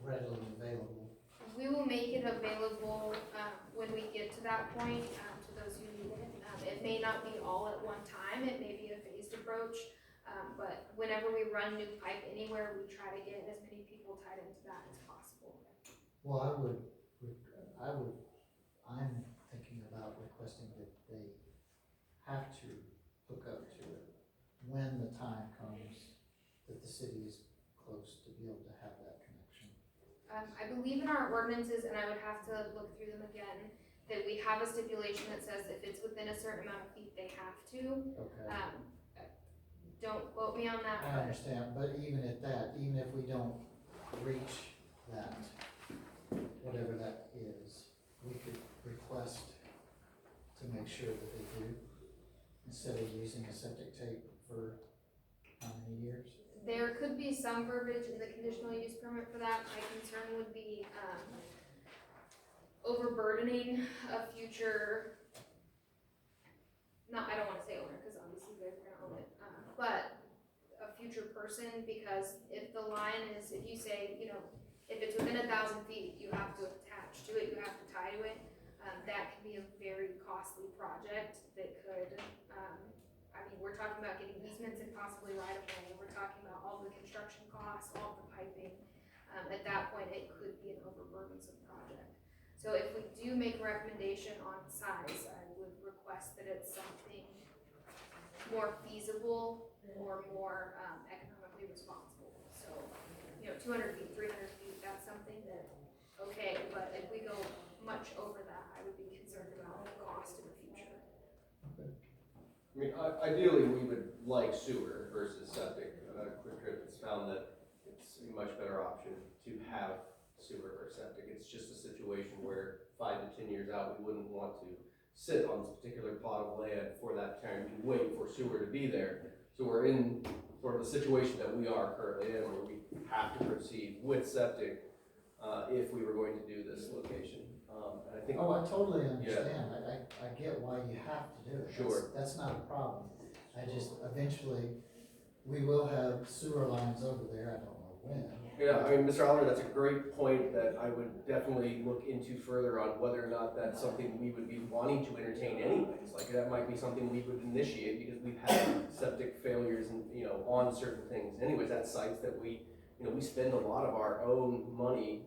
readily available. We will make it available, when we get to that point, to those who need it. It may not be all at one time, it may be a phased approach, but whenever we run new pipe anywhere, we try to get as many people tied into that as possible. Well, I'm thinking about requesting that they have to hook up to it when the time comes that the city is close to be able to have that connection. I believe in our ordinances, and I would have to look through them again, that we have a stipulation that says if it's within a certain amount of feet, they have to. Okay. Don't quote me on that, I but understand, but even at that, even if we don't reach that, whatever that is, we could request to make sure that they do, instead of using a septic tape for how many years? there could be some verbiage in the conditional use permit for that. My concern would be, overburdening a future, I don't wanna say owner, cause obviously they're gonna own it, but a future person, because if the line is, if you say, if it's within 1,000 feet, you have to attach to it, you have to tie to it, that can be a very costly project that could, we're talking about getting easements and possibly right of way, we're talking about all the construction costs, all the piping. At that point, it could be an overburdensome project. So if we do make a recommendation on size, I would request that it's something more feasible or more economically responsible. So, 200 feet, 300 feet, that's something that, okay, but if we go much over that, I would be concerned about the cost in the future. I mean, ideally, we would like sewer versus septic. Quick Trip has found that it's a much better option to have sewer or septic. It's just a situation where 5 to 10 years out, we wouldn't want to sit on this particular plot of land for that time to wait for sewer to be there. So we're in sort of the situation that we are currently in, where we have to proceed with septic if we were going to do this location. And I think. Oh, I totally understand, I get why you have to do it. Sure. That's not a problem. I just, eventually, we will have sewer lines over there, I don't know when. Yeah, I mean, Mr. Aller, that's a great point that I would definitely look into further on whether or not that's something we would be wanting to entertain anyways. Like, that might be something we would initiate because we've had septic failures and, on certain things anyways, at sites that we you know, we spend a lot of our own money,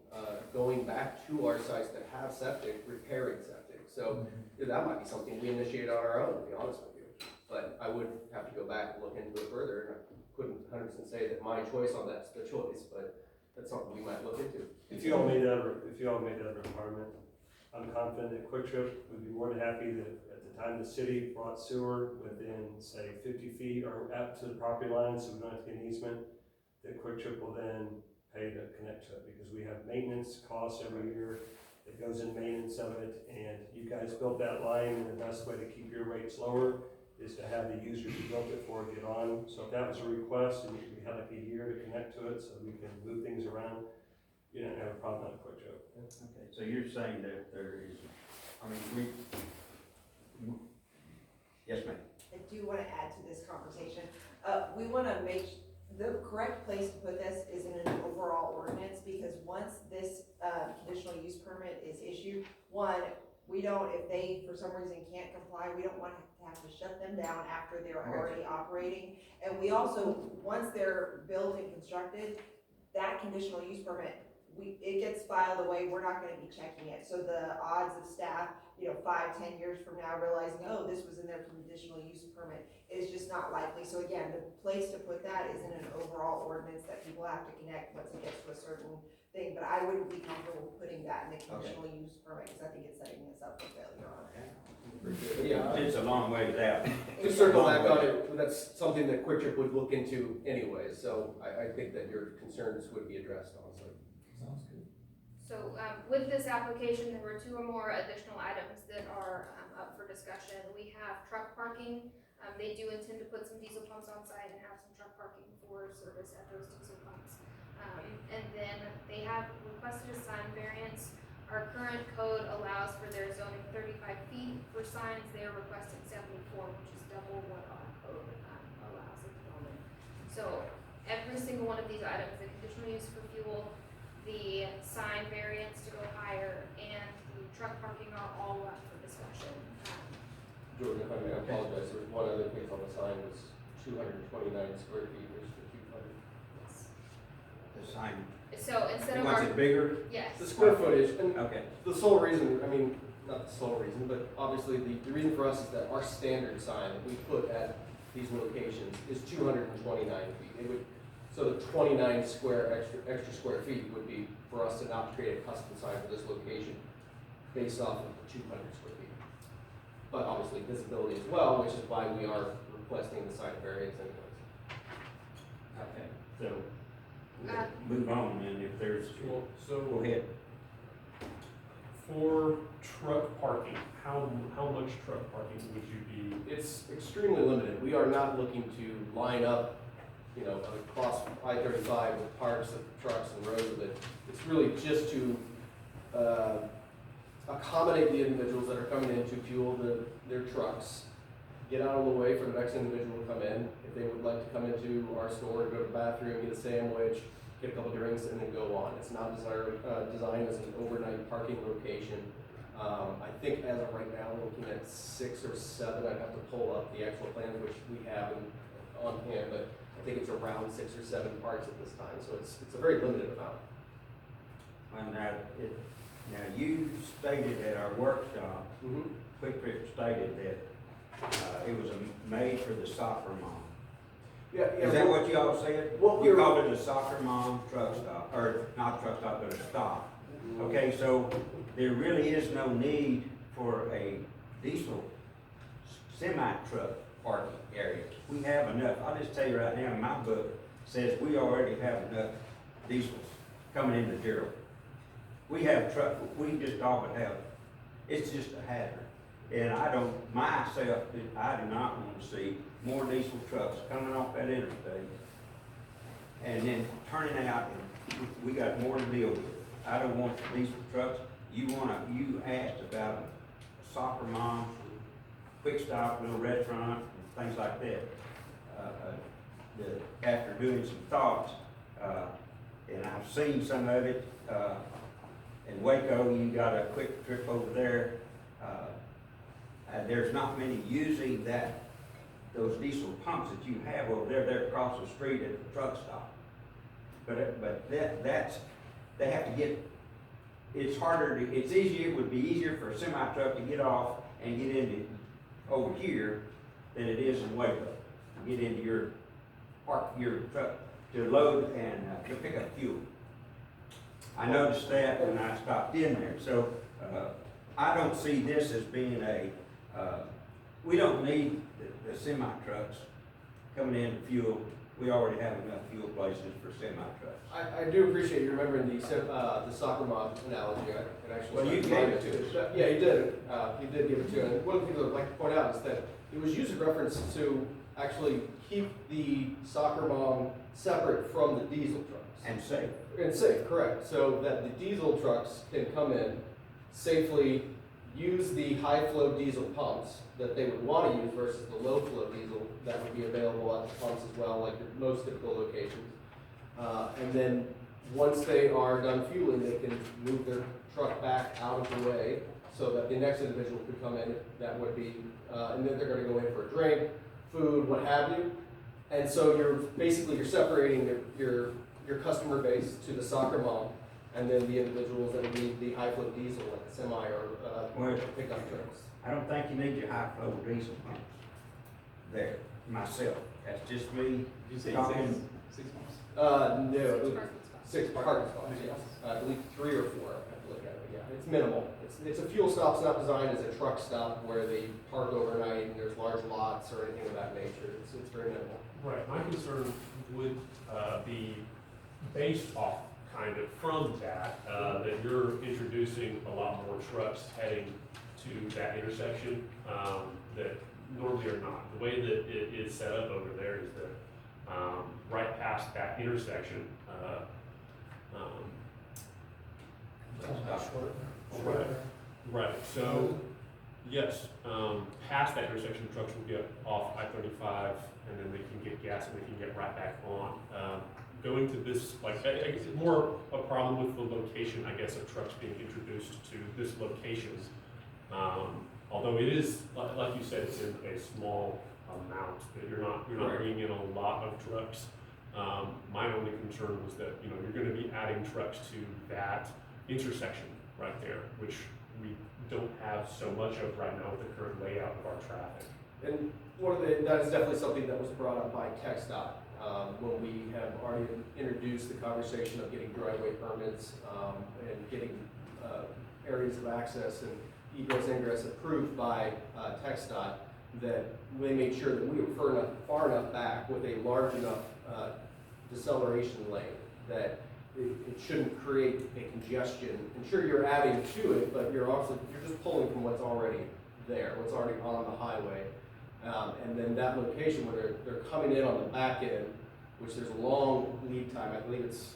going back to our sites that have septic, repairing septic. So you know, that might be something we initiate on our own, to be honest with you. But I would have to go back and look into it further, and I couldn't 100% say that my choice on that's the choice, but that's something we might look into. If you all made that requirement, I'm confident that Quick Trip would be more than happy that at the time the city brought sewer within, say, 50 feet or up to the property line, so we don't have to get an easement, that Quick Trip will then pay to connect to it, because we have maintenance costs every year that goes in maintenance of it, and you guys built that line, and the best way to keep your rates lower is to have the users who built it for it get on. So if that was a request, and we had like a year to connect to it, so we can move things around, you don't have a problem with Quick Trip. Okay, so you're saying that there is, I mean, yes, ma'am. I do wanna add to this conversation. We wanna make, the correct place to put this is in an overall ordinance, because once this, conditional use permit is issued, one, we don't, if they for some reason can't comply, we don't want to have to shut them down after they're already operating. And we also, once they're built and constructed, that conditional use permit, it gets filed away, we're not gonna be checking it. So the odds of staff, 5-10 years from now realizing, oh, this was in their conditional use permit, is just not likely. So again, the place to put that is in an overall ordinance that people have to connect once it gets to a certain thing. But I wouldn't be comfortable putting that in the conditional use permit, because I think it's setting us up for failure on it. Yeah, It's a long ways out. to circle back on it, that's something that Quick Trip would look into anyway, so I think that your concerns would be addressed also. Sounds good. So, with this application, there were 2 or more additional items that are, up for discussion. We have truck parking. They do intend to put some diesel pumps on site and have some truck parking for service at those diesel pumps. And then they have requested a sign variance. Our current code allows for their zoning 35 feet for signs. They are requesting 74, which is double what our code, allows at the moment. So, every single one of these items, the conditional use for fuel, the sign variance to go higher, and the truck parking are all up for discussion. Jordan, if I may, I apologize, there was one other thing on the sign, was 229 square feet versus the 200. The sign, So instead you of want our, it bigger? yes, The square footage, and Okay. the sole reason, I mean, not the sole reason, but obviously the reason for us is that our standard sign that we put at these locations is 229 feet. It would, so the 29 extra square feet would be for us to not create a custom sign for this location based off of the 200 square feet. But obviously visibility as well, which is why we are requesting the sign variance anyways. Okay, so, we'll move on, and if there's, Well, go so ahead. for truck parking, how much truck parking would you be? It's extremely limited. We are not looking to line up, across I-35 with parks of trucks and roads, but it's really just to accommodate the individuals that are coming in to fuel their trucks, get out of the way for the next individual to come in. If they would like to come into our store, go to the bathroom, get a sandwich, get a couple drinks, and then go on. It's not designed as an overnight parking location. I think as of right now, we're looking at 6 or 7. I'd have to pull up the actual plans, which we have on hand, but I think it's around 6 or 7 parks at this time, so it's a very limited amount. Well, now you stated at our workshop, Quick Trip stated that, it was made for the soccer mom. Yeah, Is that what y'all said? What You we're- called it a soccer mom truck stop, or not truck stop, but a stop. Okay, so there really is no need for a diesel semi-truck parking area. We have enough. I'll just tell you right now, my book says we already have enough diesels coming into Gerald. We have truck, we just all but have, it's just a hazard. And I do not want to see more diesel trucks coming off that interstate and then turning out, and we got more to deal with. I don't want diesel trucks. You asked about a soccer mom, quick stop, little restaurant, and things like that. After doing some thoughts, and I've seen some of it, in Waco, you got a Quick Trip over there. There's not many using those diesel pumps that you have over there. They're across the street at the truck stop. but that's, they have to get, it's harder to, it's easier, it would be easier for a semi truck to get off and get into, over here than it is in Waco, to get into your truck, to load and, to pick up fuel. I noticed that when I stopped in there, so, I don't see this as being we don't need the semi trucks coming in to fuel. We already have enough fuel places for semi trucks. I do appreciate you remembering the soccer mom analogy. It actually. Well, you gave it to us. Yeah, you did. You did give it to us. And one of the things I'd like to point out is that it was used in reference to actually keep the soccer mom separate from the diesel trucks. And safe. And safe, correct. So that the diesel trucks can come in safely, use the high flow diesel pumps that they would want to use versus the low flow diesel that would be available at the pumps as well, like your most typical locations. And then once they are done fueling, they can move their truck back out of the way so that the next individual could come in. That would be, and then they're going to go in for a drink, food, what have you. And so you're separating your customer base to the soccer mom, and then the individuals that need the high flow diesel, like the semi or pickup trucks. I don't think you need your high flow diesel pumps there, myself. That's just me Did you say talking. six months? No, 6 parking spots, yes. I believe 3 or 4, I have to look at it, yeah. It's minimal. It's a fuel stop, it's not designed as a truck stop where they park overnight and there's large lots or anything of that nature. It's very minimal. Right, my concern would be based off kind of from that, that you're introducing a lot more trucks heading to that intersection that normally are not. The way that it is set up over there is that right past that intersection, Right. Right, so, yes, past that intersection, trucks will get off I-35, and then they can get gas and they can get right back on. Going to this, like, I guess it's more a problem with the location, I guess, of trucks being introduced to this location. Although it is, like you said, it's in a small amount, that you're not bringing in a lot of trucks. My only concern was that, you're gonna be adding trucks to that intersection right there, which we don't have so much of right now with the current layout of our traffic. And that is definitely something that was brought up by TxDOT when we have already introduced the conversation of getting driveway permits and getting areas of access and egress ingress approved by TxDOT, that we made sure that we were far enough back with a large enough deceleration lane that it shouldn't create a congestion. And sure, you're adding to it, but you're just pulling from what's already there, what's already on the highway. And then that location where they're coming in on the back end, which there's a long lead time, I believe it's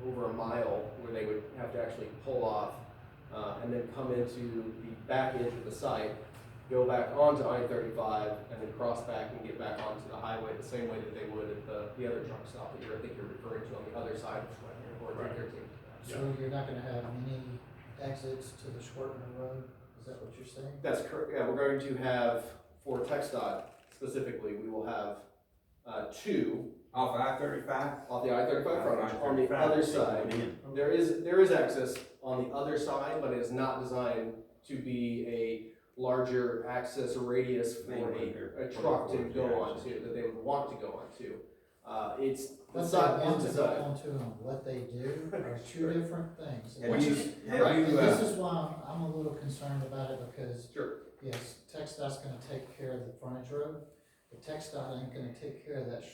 over a mile, where they would have to actually pull off and then come into the back edge of the site, go back onto I-35, and then cross back and get back onto the highway the same way that they would at the other truck stop that I think you're referring to on the other side of Schwetner, or Right. 13. So you're not gonna have any exits to the Schwartner Road? Is that what you're saying? That's correct. Yeah, we're going to have, for TxDOT specifically, we will have 2 Off I-35? off the I-35 frontage. On the I-35 other side, in. there is access on the other side, but it is not designed to be a larger access radius for a truck to go onto, that they would want to go onto. It's What they not want to go designed. onto and what they do are two different things. Have Which you- is, have right, you, and this is why I'm a little concerned about it, because Sure. yes, TxDOT's gonna take care of the frontage road, but TxDOT ain't gonna take care of that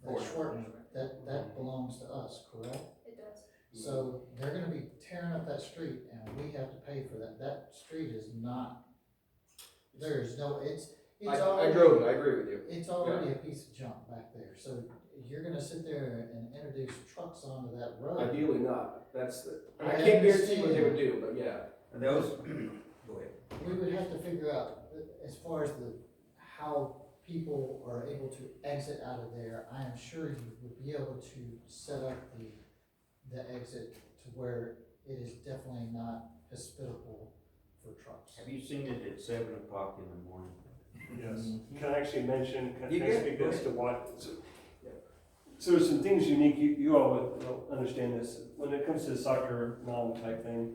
Schwartner, that belongs to us, correct? It does. So they're gonna be tearing up that street and we have to pay for that. That street is not, there's no, it's I already. drove it, I agree with you. It's already a piece of junk back there, so you're gonna sit there and introduce trucks onto that road. Ideally not. I I can't guarantee what they understand. would do, but yeah. And those, go ahead. We would have to figure out, as far as how people are able to exit out of there, I am sure you would be able to set up the exit to where it is definitely not hospitable for trucks. Have you seen it at 7 o'clock in the morning? Yes. Can I actually mention, can You I can. speak this to what, So there's some things unique, you all will understand this, when it comes to the soccer mom type thing,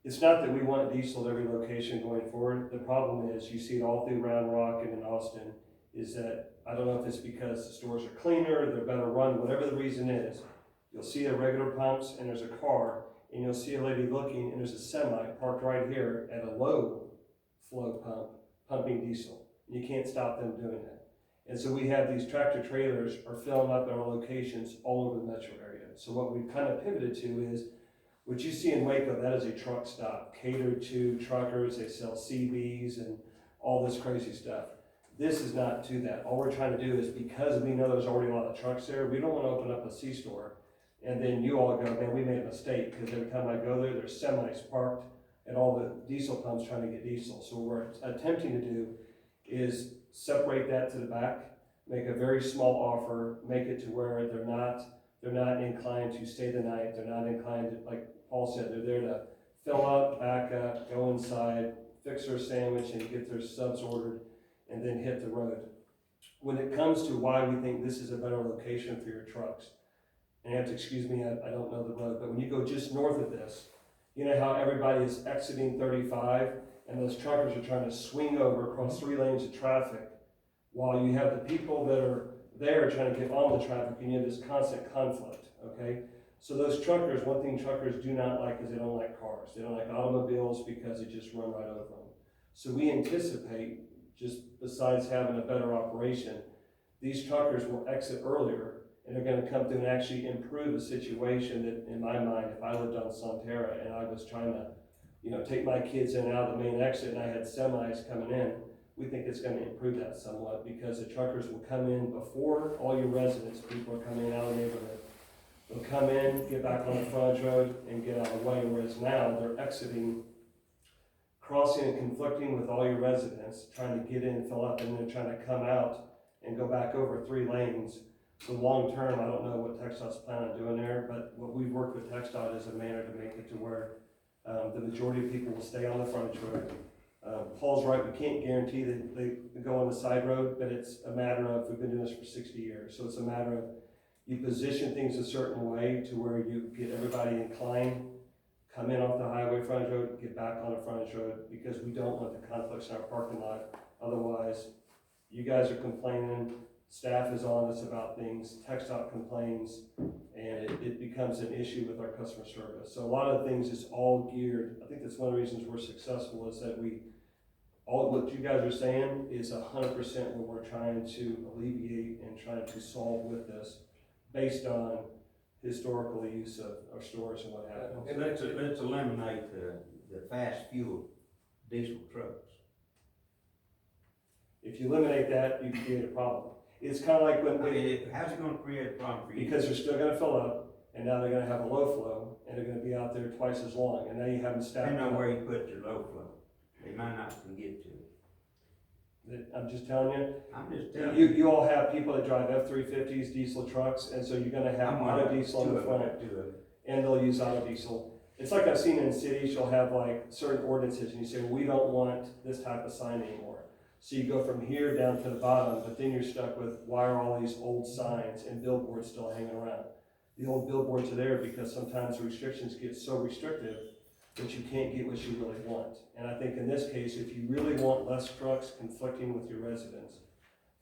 it's not that we want diesel at every location going forward. The problem is, you see it all through Round Rock and in Austin, is that, I don't know if it's because the stores are cleaner, they're better run, whatever the reason is, you'll see the regular pumps and there's a car, and you'll see a lady looking and there's a semi parked right here at a low flow pump, pumping diesel. You can't stop them doing that. And so we have these tractor trailers are filling up at our locations all over the metro area. So what we've kind of pivoted to is, what you see in Waco, that is a truck stop, catered to truckers, they sell CBs and all this crazy stuff. This is not to that. All we're trying to do is, because we know there's already a lot of trucks there, we don't want to open up a C-store and then you all go, man, we made a mistake, because every time I go there, there's semis parked at all the diesel pumps trying to get diesel. So what we're attempting to do is separate that to the back, make a very small offer, make it to where they're not inclined to stay the night, they're not inclined to, like Paul said, they're there to fill up, back up, go inside, fix their sandwich and get their subs ordered, and then hit the road. When it comes to why we think this is a better location for your trucks, and you have to excuse me, I don't know the road, but when you go just north of this, you know how everybody is exiting 35 and those truckers are trying to swing over across 3 lanes of traffic, while you have the people that are there trying to get on the traffic, and you have this constant conflict, okay? So those truckers, one thing truckers do not like is they don't like cars. They don't like automobiles because they just run right over them. So we anticipate, just besides having a better operation, these truckers will exit earlier, and they're gonna come through and actually improve a situation that, in my mind, if I lived on Sonterra and I was trying to, take my kids in and out of the main exit and I had semis coming in, we think it's gonna improve that somewhat, because the truckers will come in before all your residents, people are coming out of the neighborhood. They'll come in, get back on the frontage road and get out of the way, whereas now they're exiting, crossing and conflicting with all your residents, trying to get in, fill up, and then trying to come out and go back over 3 lanes. So long term, I don't know what TxDOT's planning on doing there, but what we've worked with TxDOT is a manner to make it to where the majority of people will stay on the frontage road. Paul's right, we can't guarantee that they go on the side road, but it's a matter of, we've been doing this for 60 years, so it's a matter of, you position things a certain way to where you get everybody inclined, come in off the highway frontage road, get back on the frontage road, because we don't want the conflicts in our parking lot. Otherwise, you guys are complaining, staff is on us about things, TxDOT complains, and it becomes an issue with our customer service. So a lot of things is all geared, I think that's one of the reasons we're successful, is that all what you guys are saying is 100% what we're trying to alleviate and trying to solve with this, based on historical use of our stores and what have you. And let's eliminate the fast fuel diesel trucks. If you eliminate that, you create a problem. It's kind of like when, How's it gonna create a problem for you? because they're still gonna fill up, and now they're gonna have a low flow, and they're gonna be out there twice as long, and now you have them stacked Depending on up. where you put your low flow, they might not can get to it. I'm just telling you, I'm just telling you all have people that drive F-350s, diesel trucks, and so you're gonna have I'm auto one of diesel on the front, two of it. and they'll use auto diesel. It's like I've seen in cities, you'll have like certain ordinances, and you say, well, we don't want this type of sign anymore. So you go from here down to the bottom, but then you're stuck with, why are all these old signs and billboards still hanging around? The old billboards are there because sometimes the restrictions get so restrictive that you can't get what you really want. And I think in this case, if you really want less trucks conflicting with your residents,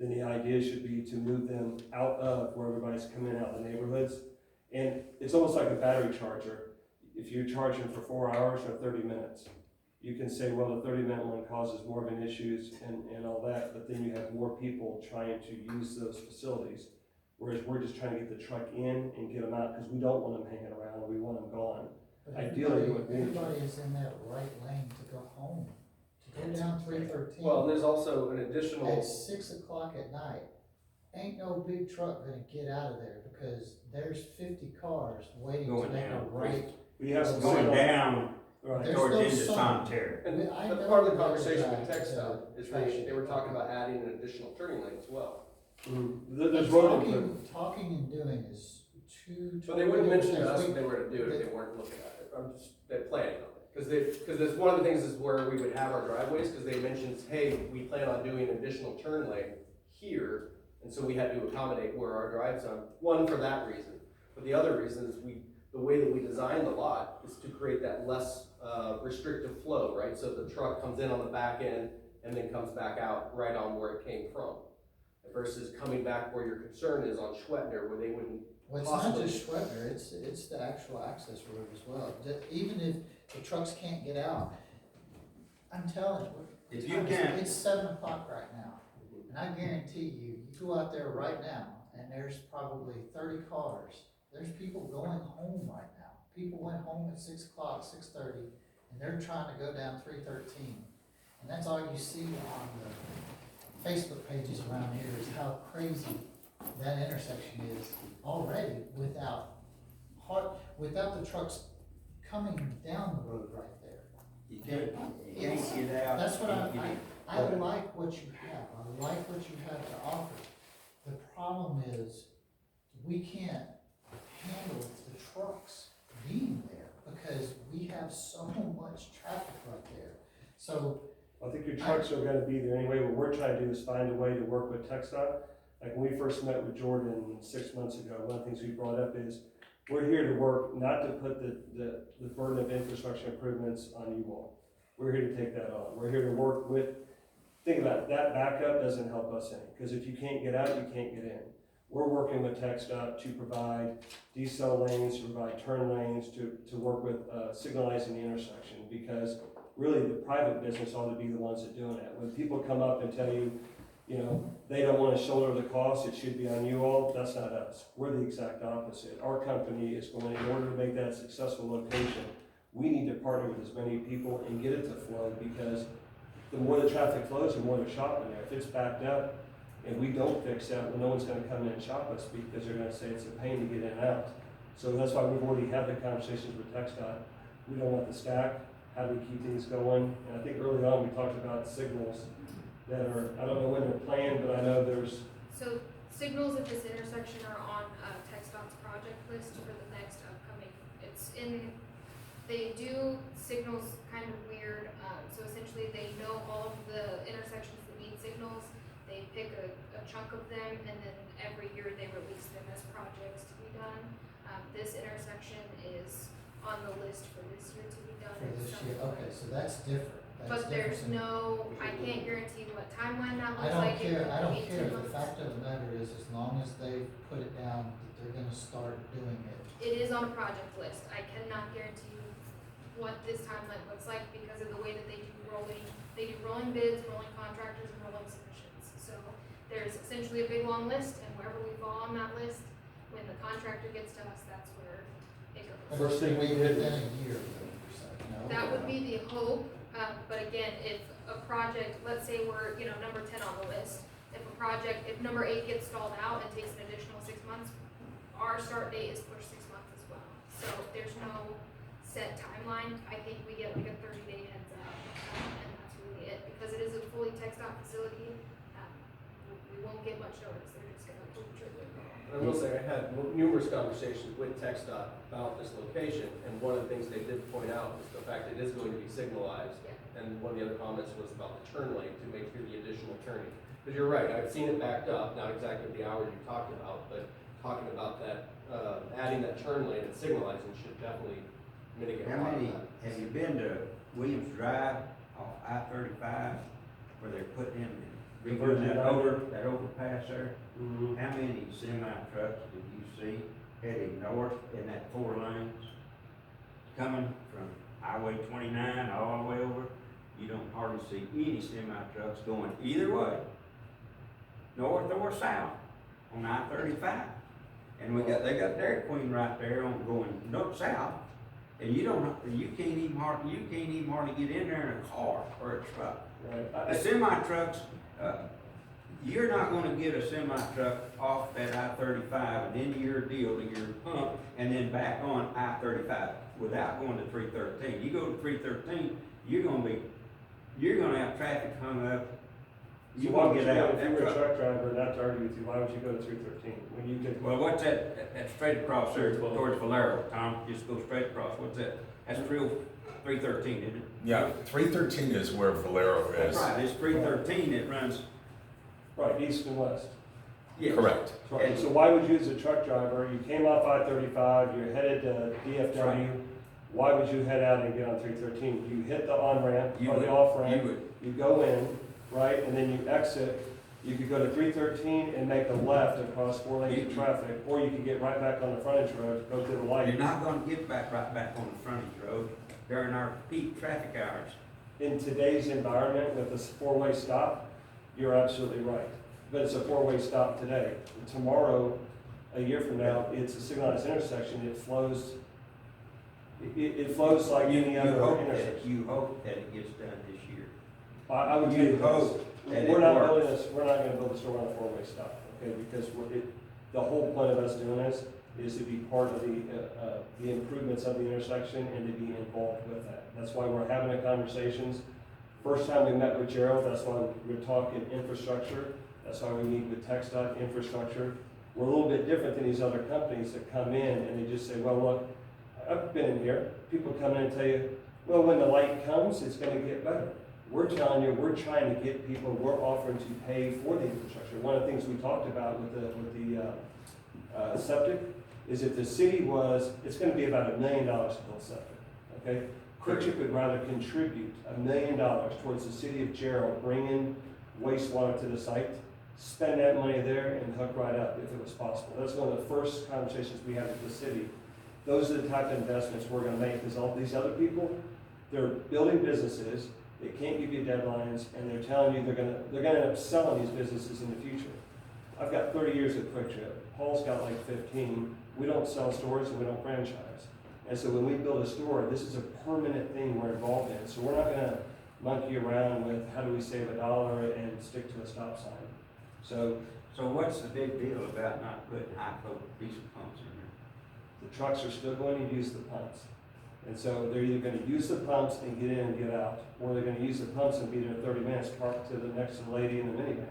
then the idea should be to move them out of where everybody's coming out of the neighborhoods. And it's almost like a battery charger. If you're charging for 4 hours or 30 minutes, you can say, well, the 30-minute one causes more of an issues and all that, but then you have more people trying to use those facilities. Whereas we're just trying to get the truck in and get them out, because we don't want them hanging around, we want them gone. But Ideally, it would be- everybody is in that right lane to go home, to go down 313. Well, and there's also an additional, At 6 o'clock at night, ain't no big truck gonna get out of there, because there's 50 cars waiting to Going make a down. right. We have some Going down Right. There's towards no into sun. Sonterra. and I that's know part of the there's conversation that, with TxDOT, is they were talking about adding an additional turning lane as well. There's road improvement. Talking and doing is two. But they wouldn't mention to totally us different if they were to do it if they weren't looking at it. I'm just, they're planning on it. Because that's one of the things is where we would have our driveways, because they mentioned, hey, we plan on doing an additional turn lane here, And so we had to accommodate where our drives are, one for that reason. But the other reason is the way that we designed the lot is to create that less restrictive flow, right? So the truck comes in on the back end and then comes back out right on where it came from. Versus coming back where your concern is on Schwetner, where they wouldn't. Well, it's not just Schwetner, it's the actual access road as well. Even if the trucks can't get out, I'm telling you, If you can, it's 7 o'clock right now. And I guarantee you, you go out there right now and there's probably 30 cars. There's people going home right now. People went home at 6 o'clock, 6:30, and they're trying to go down 313. And that's all you see on the Facebook pages around here is how crazy that intersection is already without the trucks coming down the road right there. you can't get out. That's what you can't get in. I like what you have. I like what you have to offer. The problem is we can't handle the trucks being there because we have so much traffic right there. So I think your trucks are gonna be there anyway. What we're trying to do is find a way to work with TxDOT. Like when we first met with Jordan 6 months ago, one of the things we brought up is we're here to work, not to put the burden of infrastructure improvements on you all. We're here to take that on. We're here to work with, think about it, that backup doesn't help us any, because if you can't get out, you can't get in. We're working with TxDOT to provide decel lanes, to provide turn lanes, to work with signalizing the intersection, because really the private business ought to be the ones that doing it. When people come up and tell you, you know, they don't want to shoulder the cost, it should be on you all, that's not us. We're the exact opposite. Our company is going, in order to make that a successful location, we need to partner with as many people and get it to flow, because the more the traffic flows, the more they're shopping there. If it's backed up and we don't fix that, well, no one's gonna come in and shop us because they're gonna say it's a pain to get in and out. So that's why we've already had the conversations with TxDOT. We don't want the stack, how do we keep things going? And I think early on, we talked about signals that are, I don't know when they're planned, but I know there's. So signals at this intersection are on TxDOT's project list for the next upcoming, they do signals kind of weird, so essentially they know all of the intersections that need signals, they pick a chunk of them, and then every year they release them as projects to be done. This intersection is on the list for this year to be done. for at this some year, point. okay, so that's different. That's But there's different than- I can't guarantee what timeline that I looks don't like. It care, could I don't be 2 care, the months. fact of the matter is, as long as they put it down, that they're gonna start doing it. It is on a project list. I cannot guarantee you what this timeline looks like because of the way that they do rolling bids, rolling contractors, and rolling submissions. So there's essentially a big long list, and wherever we fall on that list, when the contractor gets to us, that's where it goes. First thing we Within did- a year, you're saying, no? That would be the hope, but again, if a project, let's say we're, number 10 on the list, if number 8 gets stalled out and takes an additional 6 months, our start date is pushed 6 months as well. So there's no set timeline. I think we get like a 30-day heads up, and that's really it, because it is a fully TxDOT facility. We won't get much notice. They're just gonna pull the trigger. I will say, I had numerous conversations with TxDOT about this location, and one of the things they did point out was the fact that it is going to be signalized. Yeah. And one of the other comments was about the turn lane to make sure the additional turning. Because you're right, I've seen it backed up, not exactly the hours you talked about, but talking about that, adding that turn lane and signalizing should definitely mitigate a How lot of many, that. have you been to Williams Drive off I-35, where they're putting in, redoing that overpass there? Mhm. How many semi trucks did you see heading north in that 4 lanes? Coming from Highway 29 all the way over, you don't hardly see any semi trucks going either way, north or south, on I-35. And they got Dairy Queen right there on going north, south, and you can't even hardly get in there in a car or a truck. Right. The semi trucks, you're not gonna get a semi truck off that I-35 and into your deal to your pump and then back on I-35 without going to 313. You go to 313, you're gonna have traffic hung up. So You why won't would get you, out if you that were a truck. truck driver, not to argue with you, why would you go to 313 when you could? Well, what's that straight across there towards Valero, Tom? Just go straight across. What's that? That's real 313, isn't it? Yeah, 313 is where Valero That's is. right, it's 313 that runs. Right, east and west. Yes. Correct. Right, so why would you as a truck driver, you came off I-35, you're headed to DFW, why would you head out and get on 313? You hit the on-ramp You or the would- off-ramp, You would, you go in, right, and then you exit. You could go to 313 and make a left across 4 lanes of You- traffic, or you could get right back on the frontage road, go to the light. you're not gonna get right back on the frontage road during our peak traffic hours. In today's environment with this 4-way stop, you're absolutely right. But it's a 4-way stop today. Tomorrow, a year from now, it's a signalized intersection. It flows, it flows like any other intersection. You hope that it gets done this year. I would tell you You this. hope that We're it not works. building this, we're not gonna build a store on a 4-way stop, okay? Because the whole point of us doing this is to be part of the improvements of the intersection and to be involved with that. That's why we're having the conversations. First time we met with Gerald, that's why we're talking infrastructure. That's why we meet with TxDOT infrastructure. We're a little bit different than these other companies that come in and they just say, well, look, I've been in here. People come in and tell you, well, when the light comes, it's gonna get better. We're telling you, we're trying to get people, we're offering to pay for the infrastructure. One of the things we talked about with the septic is if the city was, it's gonna be about $1 million to build septic, okay? QuickChip would rather contribute $1 million towards the city of Gerald, bringing wastewater to the site, spend that money there and hook right up if it was possible. That's one of the first conversations we had with the city. Those are the type of investments we're gonna make, because all these other people, they're building businesses, they can't give you deadlines, and they're telling you they're gonna end up selling these businesses in the future. I've got 30 years at QuickChip. Paul's got like 15. We don't sell stores and we don't franchise. And so when we build a store, this is a permanent thing we're involved in. So we're not gonna monkey around with how do we save $1 and stick to a stop sign. So So what's the big deal about not putting high-flow diesel pumps in there? the trucks are still going to use the pumps. And so they're either gonna use the pumps and get in and get out, or they're gonna use the pumps and be there 30 minutes, parked to the next lady in the minivan.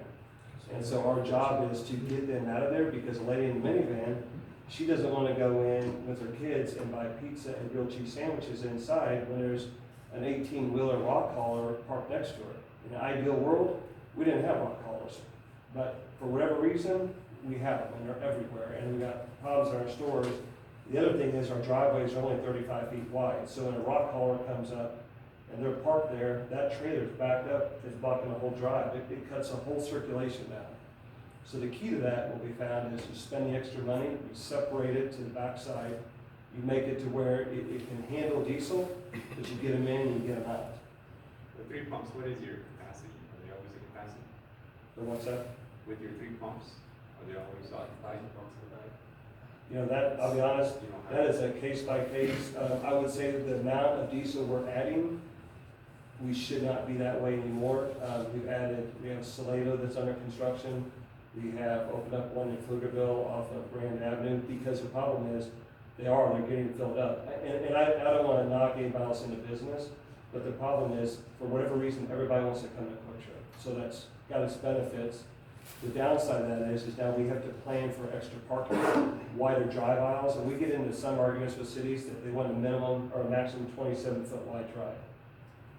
And so our job is to get them out of there, because the lady in the minivan, she doesn't wanna go in with her kids and buy pizza and grilled cheese sandwiches inside when there's an 18-wheeler rock hauler parked next to her. In an ideal world, we didn't have rock haulers, but for whatever reason, we have them, and they're everywhere, and we got problems in our stores. The other thing is our driveways are only 35 feet wide, so when a rock hauler comes up and they're parked there, that trailer's backed up, it's blocking the whole drive. It cuts the whole circulation down. So the key to that, what we found, is you spend the extra money, you separate it to the backside, you make it to where it can handle diesel, but you get them in and you get them out. The 3 pumps, what is your capacity? Are they always at capacity? So what's that? With your 3 pumps, are they always occupied? You know, that, I'll be honest, You don't that have, is a case by case. I would say that the amount of diesel we're adding, we should not be that way anymore. We have Salado that's under construction. We have opened up one in Pflugerville off of Grand Avenue, because the problem is, they're getting filled up. And I don't wanna knock anybody else in the business, but the problem is, for whatever reason, everybody wants to come to QuickTrip. So that's got its benefits. The downside of that is now we have to plan for extra parking, wider drive aisles, and we get into some arguments with cities that they want a minimum or a maximum 27-foot wide drive.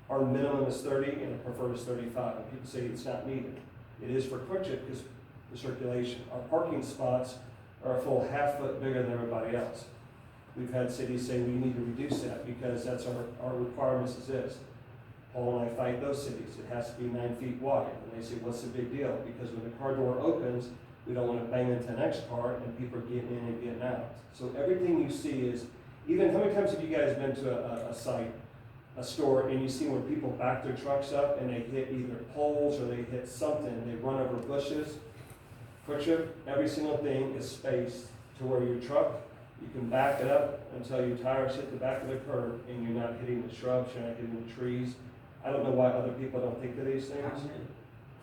Our minimum is 30 and the preferred is 35, and people say it's not needed. It is for QuickTrip because the circulation. Our parking spots are a full half foot bigger than everybody else. We've had cities say we need to reduce that because that's our requirements is this. Paul and I fight those cities. It has to be 9 feet wide. And they say, what's the big deal? Because when the car door opens, we don't want to bang into the next car and people are getting in and getting out. So everything you see is, even how many times have you guys been to a site, a store, and you see where people back their trucks up and they hit either poles or they hit something, they run over bushes? QuickTrip, every single thing is spaced to where your truck, you can back it up until your tires hit the back of the curb and you're not hitting the shrubs, you're not hitting the trees. I don't know why other people don't think of these things.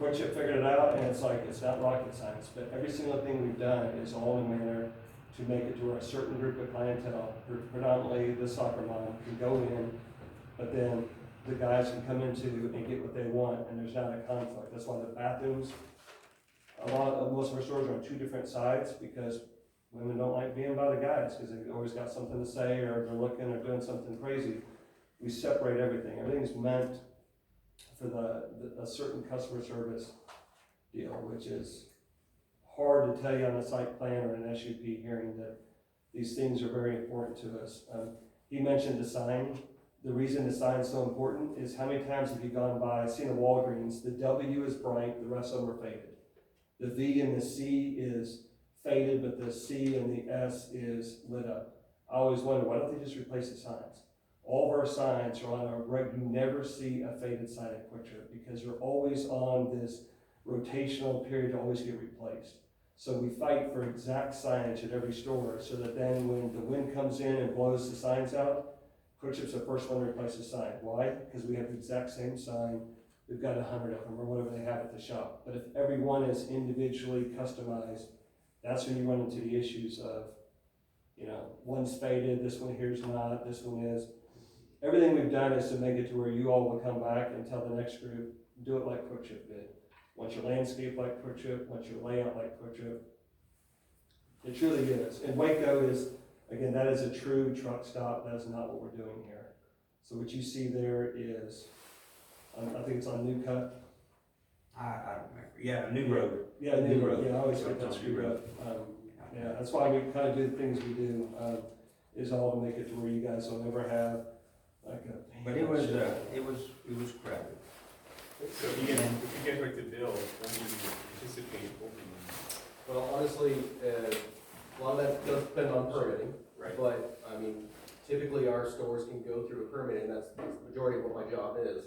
QuickTrip figured it out, and it's like, it's not rocket science, but every single thing we've done is all in a manner to make it to where a certain group of clientele, predominantly the soccer mom, can go in, but then the guys can come into and get what they want, and there's not a conflict. That's why the bathrooms, most of our stores are on 2 different sides, because women don't like being by the guys, because they've always got something to say, or they're looking or doing something crazy. We separate everything. Everything's meant for a certain customer service deal, which is hard to tell you on a site plan or an SUP hearing that these things are very important to us. He mentioned the sign. The reason the sign is so important is how many times have you gone by, seen a Walgreens, the W is bright, the rest of them are faded. The V and the C is faded, but the C and the S is lit up. I always wonder, why don't they just replace the signs? All of our signs are on you never see a faded sign at Quick Trip because they're always on this rotational period to always get replaced. So we fight for exact signage at every store so that then when the wind comes in and blows the signs out, Quick Trip's the first one to replace the sign. Why? Because we have the exact same sign. We've got 100 of them or whatever they have at the shop. But if every one is individually customized, that's when you run into the issues of, you know, one's faded, this one here's not, this one is. Everything we've done is to make it to where you all will come back and tell the next group, do it like Quick Trip did. Want your landscape like Quick Trip, want your layout like Quick Trip. It truly is. And Waco is, again, that is a true truck stop. That is not what we're doing here. So what you see there is, I think it's on New Cut. I don't remember, yeah, a new road. Yeah, New New Road. Road. Yeah, I always get that screwed up. Yeah, that's why we kind of do the things we do, is all to make it to where you guys will never have like a. But it was crowded. So if you get like the bill, when do you anticipate opening? Well, honestly, a lot of that does depend on permitting. Right. But, I mean, typically our stores can go through a permit, and that's the majority of what my job is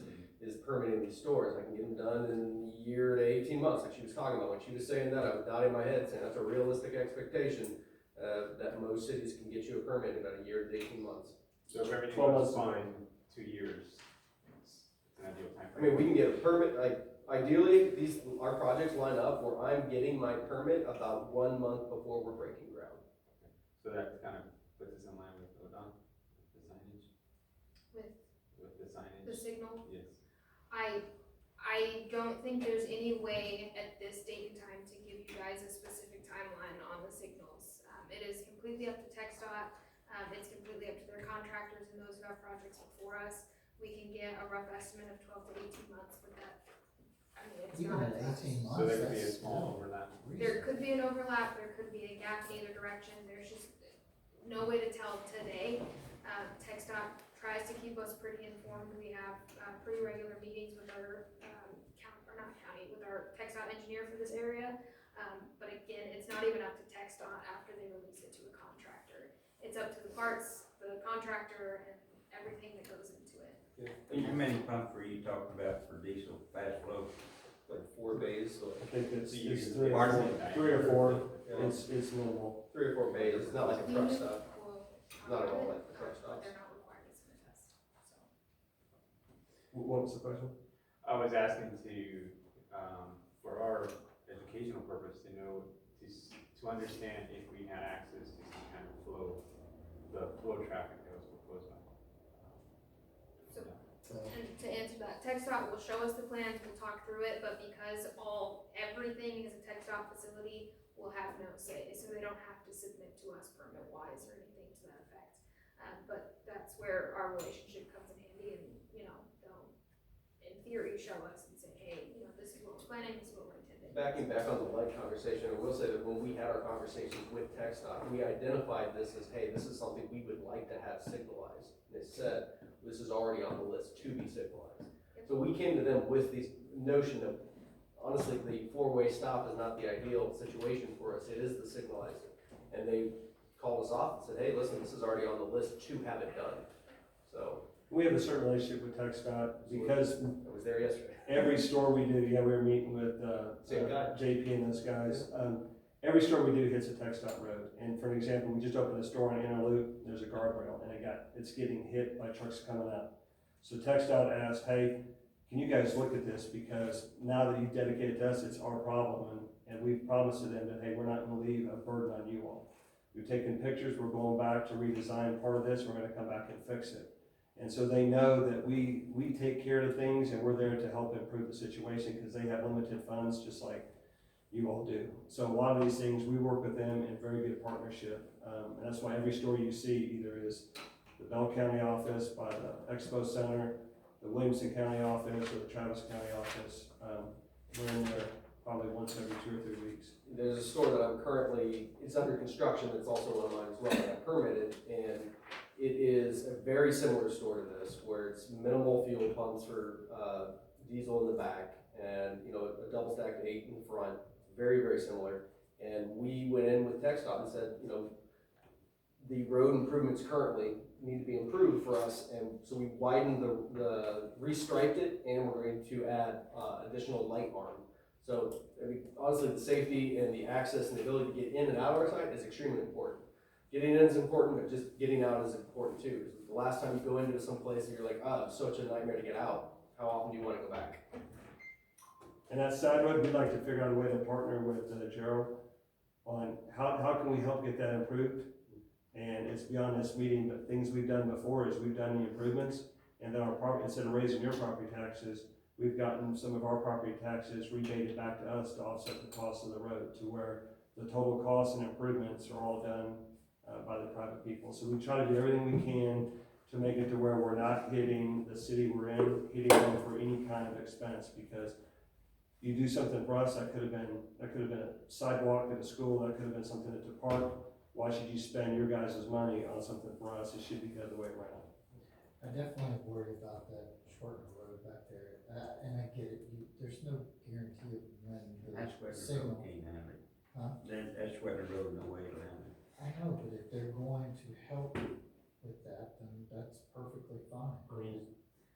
permitting these stores. I can get them done in a year to 18 months, like she was talking about. When she was saying that, I was nodding my head, saying that's a realistic expectation, that most cities can get you a permit in about a year to 18 months. So if everything 12 goes months. fine, 2 years, it's an ideal time I mean, we can get a permit, like, ideally, our projects line up where I'm getting my permit about 1 month before we're breaking ground. So that kind of puts us in line with ODOT, the signage? With the signage? the signal. Yes. I don't think there's any way at this date and time to give you guys a specific timeline on the signals. It is completely up to TxDOT. It's completely up to their contractors and those who have projects before us. We can get a rough estimate of 12 to 18 months, but that, I mean, it's Even not. at 18 months, So there could be a that's small still overlap. There could be an overlap, there could be a gap in either direction, there's just no way to tell today. TxDOT tries to keep us pretty informed, we have, pretty regular meetings with our, with our TxDOT engineer for this area. But again, it's not even up to TxDOT after they release it to a contractor. It's up to the parts, the contractor, and everything that goes into it. How many pumps were you talking about for diesel fast flow? Like 4 bays, so I think it's You- 3 or Pardon? 4. Yeah. It's normal. 3 or 4 bays. It's not like a truck Unit stop. quote Not at on all it, like the truck but stops. they're not required to submit us, so. What was the question? I was asking to, for our educational purpose, to know, to understand if we had access to some kind of flow, the flow traffic that was proposed by. And to answer that, TxDOT will show us the plans, we'll talk through it, but because everything is a TxDOT facility, we'll have no say, so they don't have to submit to us permit-wise or anything to that effect. But that's where our relationship comes in handy, and, you know, they'll, in theory, show us and say, hey, you know, this is what we're planning, this is what we're intending. Backing back on the light conversation, I will say that when we had our conversations with TxDOT, we identified this as, hey, this is something we would like to have signalized. They said, this is already on the list to be signalized. So we came to them with this notion of, honestly, the 4-way stop is not the ideal situation for us. It is the signalizing. And they called us off and said, hey, listen, this is already on the list to have it done. So. We have a certain relationship with TxDOT because I was there yesterday. every store we do, we were meeting with Same guy. JP and those guys. Every store we do hits a TxDOT road. And for an example, we just opened a store on Interloop. There's a guardrail, and it's getting hit by trucks coming up. So TxDOT asked, hey, can you guys look at this? Because now that you've dedicated to us, it's our problem. And we've promised to them that, hey, we're not going to leave a burden on you all. We've taken pictures. We're going back to redesign part of this. We're going to come back and fix it. And so they know that we take care of things, and we're there to help improve the situation because they have limited funds just like you all do. So a lot of these things, we work with them in very good partnership. And that's why every store you see either is the Bell County office by the Expo Center, the Williamson County office, or the Travis County office. We're in there probably once every 2 or 3 weeks. There's a store that I'm currently, it's under construction, that's also one of mine as well, that I permitted, and it is a very similar store to this, where it's minimal fuel pumps for, diesel in the back, and, you know, a double stacked 8 in front, very, very similar. And we went in with TxDOT and said, you know, the road improvements currently need to be improved for us, and so we widened restriped it, and we're going to add, additional light arm. So, I mean, honestly, the safety and the access and the ability to get in and out of our site is extremely important. Getting in is important, but just getting out is important too. The last time you go into some place and you're like, oh, it's such a nightmare to get out, how often do you want to go back? And that side road, we'd like to figure out a way to partner with Gerald on how can we help get that improved? And it's beyond this meeting, but things we've done before is we've done the improvements, and then our property, instead of raising your property taxes, we've gotten some of our property taxes rebated back to us to offset the cost of the road, to where the total costs and improvements are all done by the private people. So we try to do everything we can to make it to where we're not hitting the city we're in, hitting them for any kind of expense, because you do something for us, that could have been a sidewalk at a school, that could have been something at the park. Why should you spend your guys' money on something for us? It should be the other way around. I definitely worry about that shortening road back there, and I get it, there's no guarantee of when That's the where the signal. road can't have it. Huh? That's where the road, no way to have it. I know, but if they're going to help with that, then that's perfectly fine.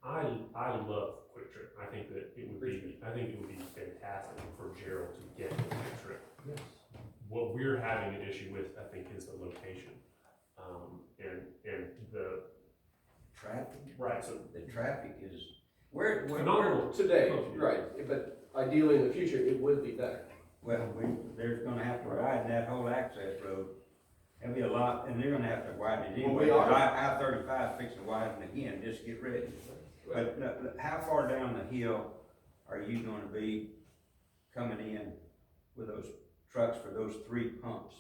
I mean, I love Quick Trip. I think that it would be fantastic for Gerald to get a Quick Trip. Yes. What we're having an issue with, I think, is the location. And the Traffic, right, so the traffic is, where, phenomenal Today, right, but ideally in the future, it would be better. well, there's gonna have to widen that whole access road. There'll be a lot, and they're gonna have to widen it Well, anyway. we are. I-35 fixing to widen again, just get ready. But how far down the hill are you gonna be coming in with those trucks for those 3 pumps?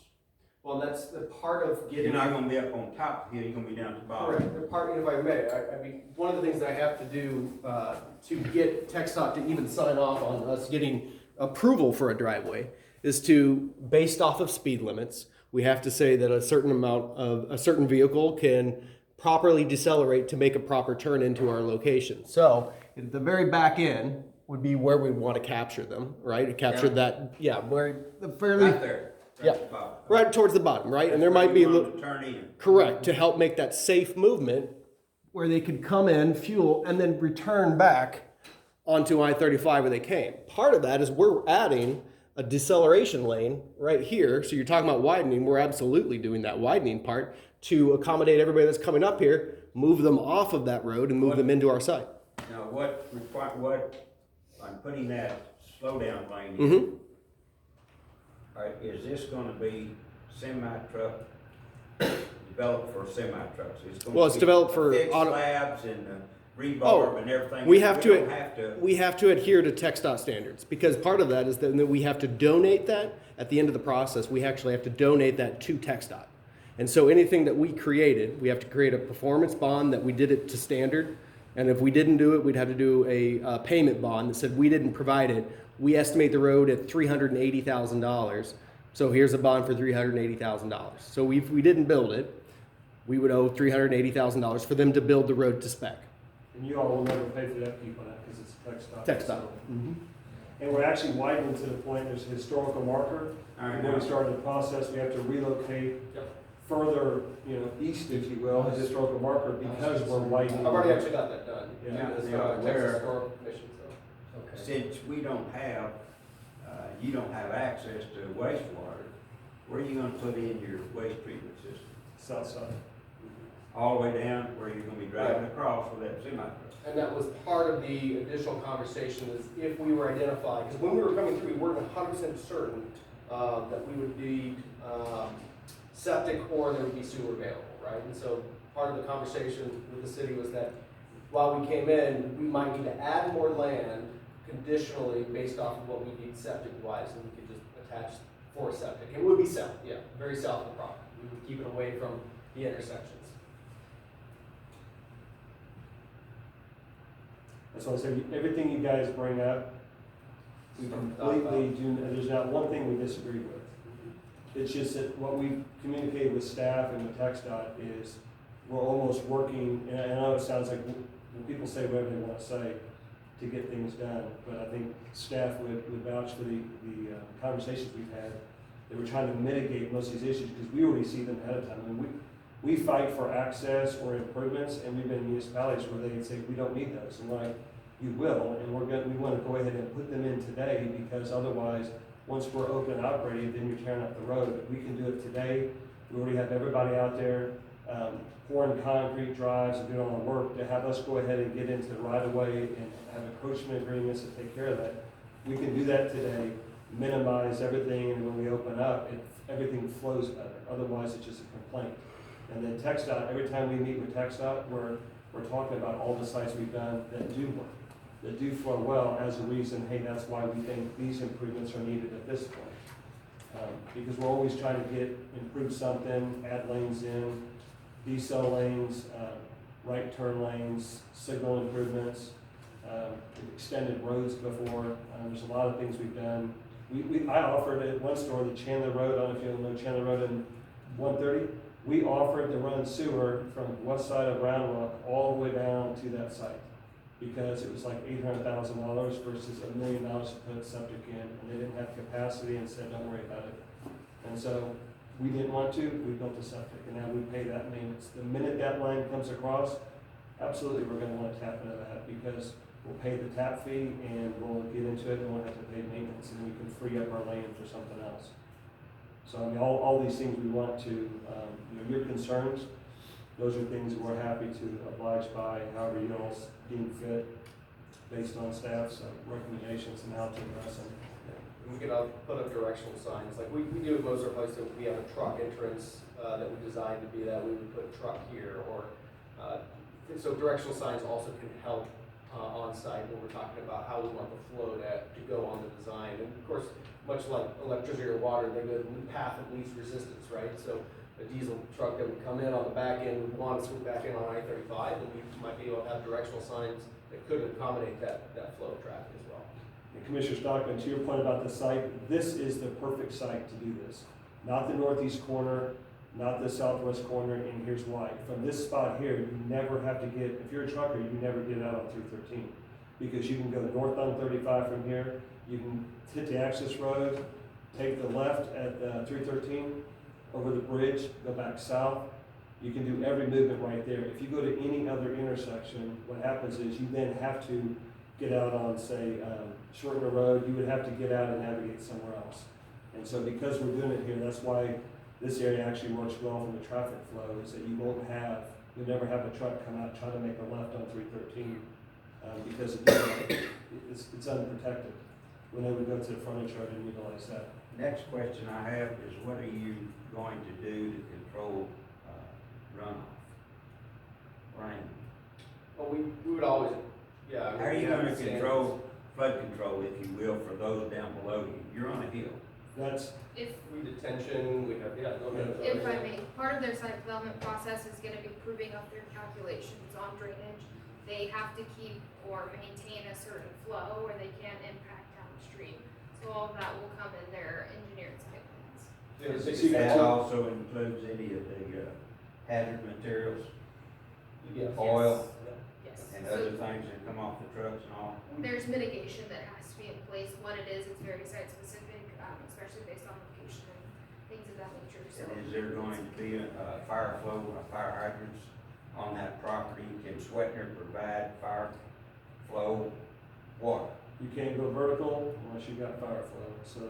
Well, that's the part of getting. You're not gonna be up on top of the hill, you're gonna be down at the bottom. Correct, the part, if I may, I mean, one of the things I have to do, to get TxDOT to even sign off on us getting approval for a driveway is to, based off of speed limits, we have to say that a certain vehicle can properly decelerate to make a proper turn into our location. So, at the very back end would be where we want to capture them, right? Capture that, where the fairly. Right there. Yeah. At the bottom. Right towards the bottom, right? And That's there where might be you a want little. to turn in. Correct, to help make that safe movement where they could come in, fuel, and then return back onto I-35 where they came. Part of that is we're adding a deceleration lane right here. So you're talking about widening, we're absolutely doing that widening part to accommodate everybody that's coming up here, move them off of that road and move them into our site. Now, I'm putting that slow down lane in. Mm-hmm. All right, is this gonna be semi-truck, developed for semi-trucks? Well, it's developed for fixed auto- slabs and rebar Oh, and everything. we have to- don't have to. We have to adhere to TxDOT standards because part of that is that we have to donate that at the end of the process. We actually have to donate that to TxDOT. And so anything that we created, we have to create a performance bond that we did it to standard. And if we didn't do it, we'd have to do a payment bond that said we didn't provide it. We estimate the road at $380,000. So here's a bond for $380,000. So if we didn't build it, we would owe $380,000 for them to build the road to spec. And you all will never pay for that upkeep on that because it's TxDOT. TxDOT. Mm-hmm. And we're actually widening to the point, there's a historical marker. All right, And when we started the process, we have to relocate further, east, if you will, the historical marker because we're widening. I've already actually got that done. Yeah. It's, Yeah, Texas where- Historical Commission, so. Okay. Since we don't have, you don't have access to wastewater, where are you gonna put in your waste treatment system? South side. All the way down where you're gonna be driving across with that semi-truck? And that was part of the additional conversation is if we were identified, because when we were coming through, we weren't 100% certain that we would need septic or there would be sewer available, right? And so part of the conversation with the city was that while we came in, we might need to add more land conditionally based off of what we need septic wise, and we could just attach for septic. It would be south, yeah, very south of the property. We would keep it away from the intersections. That's why I said, everything you guys bring up We From the dot com. completely do, there's not one thing we disagree with. It's just that what we communicated with staff and with TxDOT is we're almost working, and I know it sounds like when people say whatever they want to say to get things done, but I think staff would vouch for the conversations we've had. They were trying to mitigate most of these issues because we already see them ahead of time. And we fight for access or improvements, and we've been in municipalities where they say, we don't need those. And we're like, you will, and we want to go ahead and put them in today because otherwise, once we're open and operating, then you're tearing up the road. We can do it today. We already have everybody out there pouring concrete drives and doing all the work to have us go ahead and get into the right of way and have encroachment agreements to take care of that. We can do that today, minimize everything, and when we open up, everything flows better. Otherwise, it's just a complaint. And then TxDOT, every time we meet with TxDOT, we're talking about all the sites we've done that do work, that do flow well as a reason, hey, that's why we think these improvements are needed at this point. Because we're always trying to improve something, add lanes in, decel lanes, right turn lanes, signal improvements, extended roads before. There's a lot of things we've done. I offered at one store, the Chandler Road, I don't know if you know Chandler Road in 130. We offered to run sewer from west side of Round Rock all the way down to that site because it was like $800,000 versus $1 million to put septic in, and they didn't have capacity and said, don't worry about it. And so we didn't want to, we built a septic, and now we pay that maintenance. The minute that line comes across, absolutely we're gonna wanna tap into that because we'll pay the tap fee and we'll get into it and we'll have to pay maintenance and we can free up our lane for something else. So I mean, all these things we want to, your concerns, those are things that we're happy to oblige by, however you all deem fit, based on staff's recommendations and how to address them. We could put up directional signs, like we do at Moser Place, that we have a truck entrance, that we designed to be that, we would put truck here, or, so directional signs also can help, on site when we're talking about how we want the flow to go on the design. And of course, much like electricity or water, they go the path of least resistance, right? So a diesel truck that would come in on the back end would want to swoop back in on I-35, and we might be able to have directional signs that could accommodate that flow of traffic as well. And Commissioner Stockman, to your point about the site, this is the perfect site to do this. Not the northeast corner, not the southwest corner, and here's why. From this spot here, you never have to get, if you're a trucker, you never get out on 313. Because you can go north on 35 from here, you can hit the access road, take the left at 313, over the bridge, go back south. You can do every movement right there. If you go to any other intersection, what happens is you then have to get out on, say, Shortner Road, you would have to get out and navigate somewhere else. And so because we're doing it here, that's why this area actually works well from the traffic flow, is that you'll never have a truck come out trying to make a left on 313, because it's unprotected. When they would go to the frontage road and utilize that. Next question I have is, what are you going to do to control runoff, rain? Well, we would always, yeah. How are you gonna control flood control, if you will, for those down below you? You're on a hill. That's, We detention, we have, yeah, go ahead. If I may, part of their site development process is gonna be proving up their calculations on drainage. They have to keep or maintain a certain flow, or they can't impact downstream. So all of that will come in their engineered site plans. Yeah, the See, That also includes any of the hazard materials, Yes. oil, Yes. and So other things that come off the trucks and all. there's mitigation that has to be in place. What it is, it's very site specific, especially based on location and things of that nature, so. And is there going to be a fire flow, fire hydrants on that property? Can Sweatner provide fire flow water? you can't go vertical unless you've got fire flow. So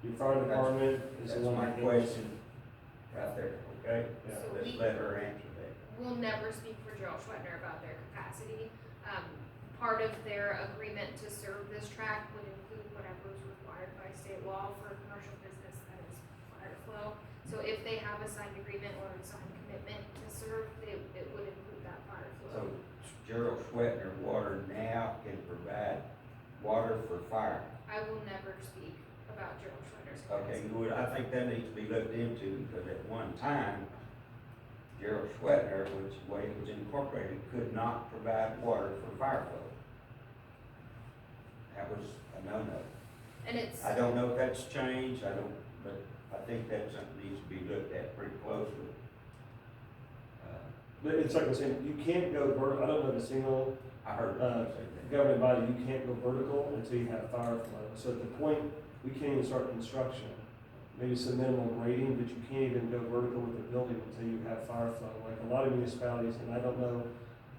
your fire department is the That's one my that handles. question right there, okay? Yeah. So Let's we- let her answer that. We'll never speak for Gerald Schwetner about their capacity. Part of their agreement to serve this tract would include whatever is required by state law for a commercial business that is fire flow. So if they have a signed agreement or a signed commitment to serve, it would include that fire So flow. Gerald Sweatner Water now can provide water for fire. I will never speak about Gerald Schwetner's Okay, capacity. good. I think that needs to be looked into, because at one time, Gerald Sweatner, which the way it was incorporated, could not provide water for fire flow. That was a no-no. And it's, I don't know if that's changed, but I think that's something that needs to be looked at pretty closely. But it's like I was saying, you can't go I don't know the single I heard you say that. governing body, you can't go vertical until you have fire flow. So at the point, we can't even start construction. Maybe some minimal grading, but you can't even go vertical with the building until you have fire flow. Like a lot of municipalities, and I don't know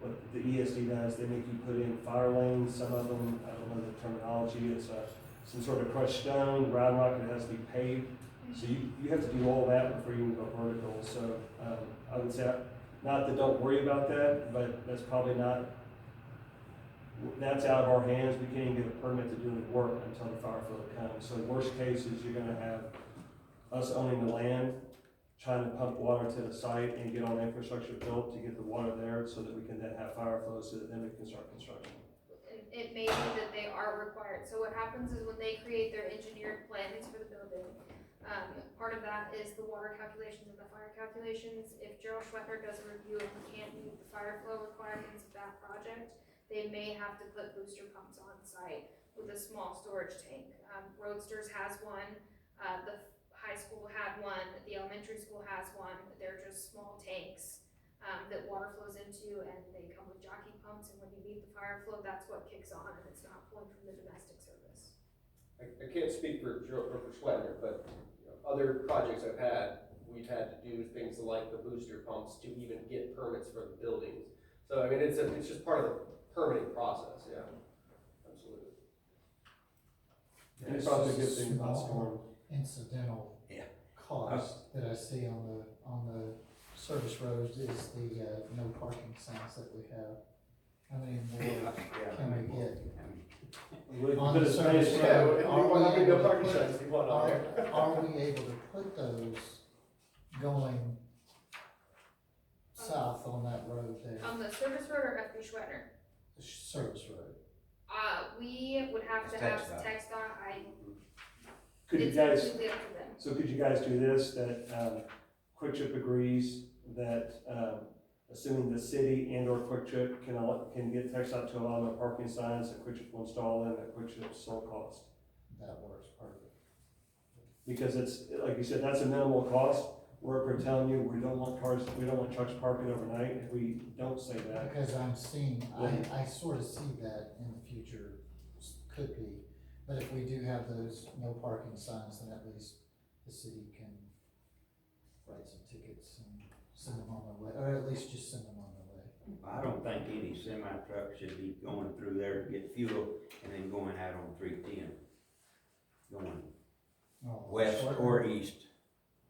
what the ESD does, they make you put in fire lanes, some of them, I don't know the terminology, it's some sort of crushed stone, ground rock that has to be paved. So you have to do all that before you can go vertical. So, I would say, not that don't worry about that, but that's probably not, that's out of our hands. We can't even get a permit to do the work until the fire flow comes. So worst case is you're gonna have us owning the land, trying to pump water to the site and get all the infrastructure built to get the water there so that we can then have fire flow so that then we can start construction. it may be that they are required. So what happens is when they create their engineered plans for the building, part of that is the water calculations and the fire calculations. If Gerald Schwettner does a review and he can't meet the fire flow requirements of that project, they may have to put booster pumps on site with a small storage tank. Roadsters has one, the high school had one, the elementary school has one. They're just small tanks that water flows into, and they come with jockey pumps, and when you need the fire flow, that's what kicks on, and it's not pulling from the domestic service. I can't speak for Joe or for Schwettner, but you know, other projects I've had, we've had to do things like the booster pumps to even get permits for the buildings. So I mean, it's just part of the permitting process, yeah, absolutely. And it's probably a good thing about storm. Incidental Yeah. cost that I see on the service roads is the, no parking signs that we have. How many more can we get? On the service road, are we able to put those going south on that road there? On the service road or FB Schwettner? The service road. We would have to have TxDOT. TxDOT, Could you it's guys, completely up to them. so could you guys do this, that, Quick Trip agrees that, assuming the city and or Quick Trip can get TxDOT to allow no parking signs, that Quick Trip will install them at Quick Trip's sole cost? That works perfect. Because it's, like you said, that's a minimal cost. We're telling you, we don't want trucks parking overnight. If we don't say that, Because I'm seeing, I sort of see that in the future, could be. But if we do have those no parking signs, then at least the city can write some tickets and send them on their way, or at least just send them on their way. I don't think any semi-truck should be going through there to get fuel and then going out on 310. Going Oh, west Schwettner? or east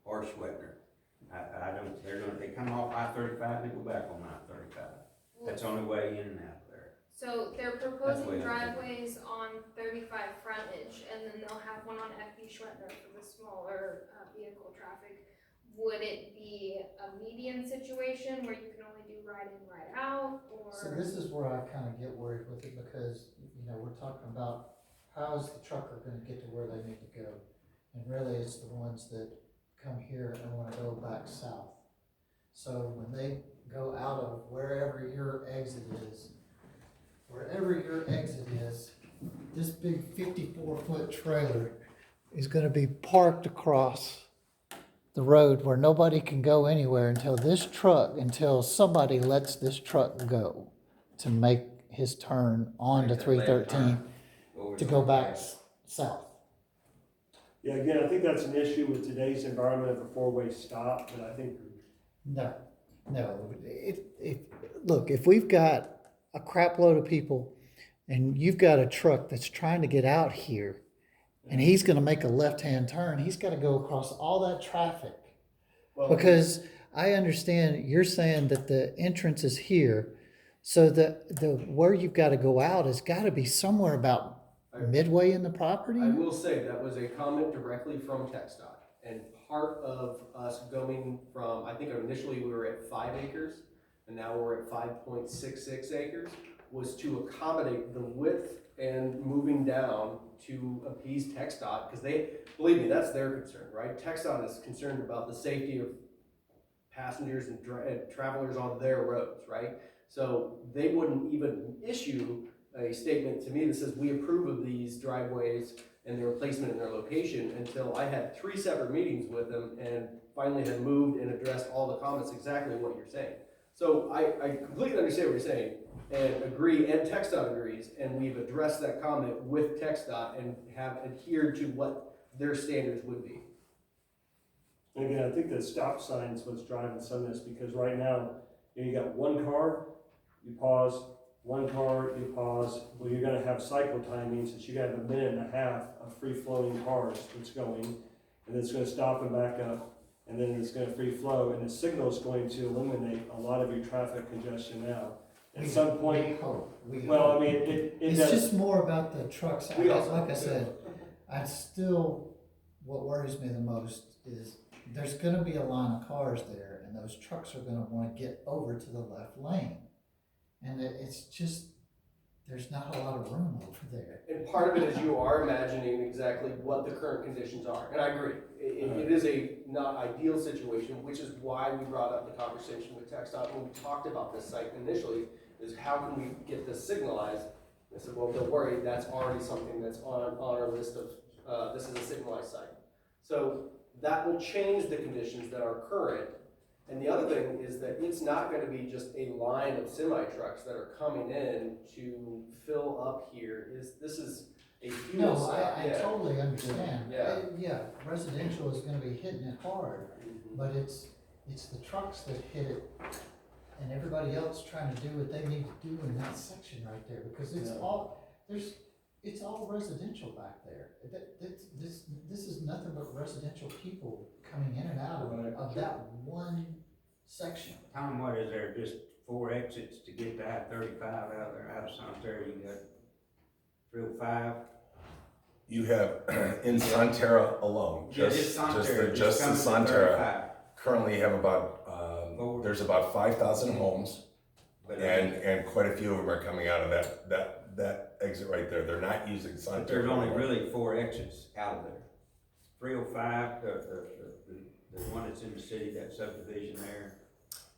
or Schwettner. I don't, they come off I-35, they go back on I-35. That's the only way in and out there. So they're That's the proposing way I think. driveways on 35 frontage, and then they'll have one on FB Schwettner for the smaller vehicle traffic. Would it be a median situation where you can only do right in, right out, or? So this is where I kind of get worried with it, because, you know, we're talking about how is the trucker gonna get to where they need to go? And really, it's the ones that come here and wanna go back south. So when they go out of wherever your exit is, this big 54-foot trailer is gonna be parked across the road where nobody can go anywhere until somebody lets this truck go to make his turn onto Make that left 313 Over to the go back gas. south. yeah, again, I think that's an issue with today's environment of a four-way stop, but I think No. Look, if we've got a crap load of people and you've got a truck that's trying to get out here and he's gonna make a left-hand turn, he's gotta go across all that traffic. well, Because I understand you're saying that the entrance is here, so the where you've gotta go out has gotta be somewhere about midway in the property? I will say that was a comment directly from TxDOT, and part of us going from, I think initially we were at 5 acres, and now we're at 5.66 acres, was to accommodate the width and moving down to appease TxDOT, because they, believe me, that's their concern, right? TxDOT is concerned about the safety of passengers and travelers on their roads, right? So they wouldn't even issue a statement to me that says we approve of these driveways and their placement in their location until I had 3 separate meetings with them and finally had moved and addressed all the comments exactly what you're saying. So I completely understand what you're saying and agree, and TxDOT agrees, and we've addressed that comment with TxDOT and have adhered to what their standards would be. And again, I think the stop sign's what's driving some of this, because right now, you got one car, you pause, one car, you pause. Well, you're gonna have cycle time, means that you got a minute and a half of free-flowing cars that's going, and it's gonna stop and back up, and then it's gonna free flow, and the signal's going to eliminate a lot of your traffic congestion now. At some point, We hope. well, I mean, it It's does. just more about the trucks. We also- Like I said, what worries me the most is there's gonna be a line of cars there, and those trucks are gonna wanna get over to the left lane. And it's just, there's not a lot of room over there. And part of it is you are imagining exactly what the current conditions are, and I agree. It is a not ideal situation, which is why we brought up the conversation with TxDOT when we talked about this site initially, is how can we get this signalized? They said, well, don't worry, that's already something that's on our list of, this is a signalized site. So that will change the conditions that are current. And the other thing is that it's not gonna be just a line of semi-trucks that are coming in to fill up here. This is a fuel No, stop. I totally understand. Yeah. Yeah, residential is gonna be hitting it hard, but it's the trucks that hit it and everybody else trying to do what they need to do in that section right there, because it's it's all residential back there. This is nothing but residential people coming in and out of that one section. Tom, what is there, just 4 exits to get to I-35 out there, out of Sonterra? You got 305? You have, in Sonterra alone, Yeah, just just Sonterra, the just coming to Sonterra, 35. currently have about, there's about 5,000 homes, But and quite a few of them are coming out of that exit right there. They're not using Sonterra. But there's only really 4 exits out of there. 305, the one that's in the city, that subdivision there.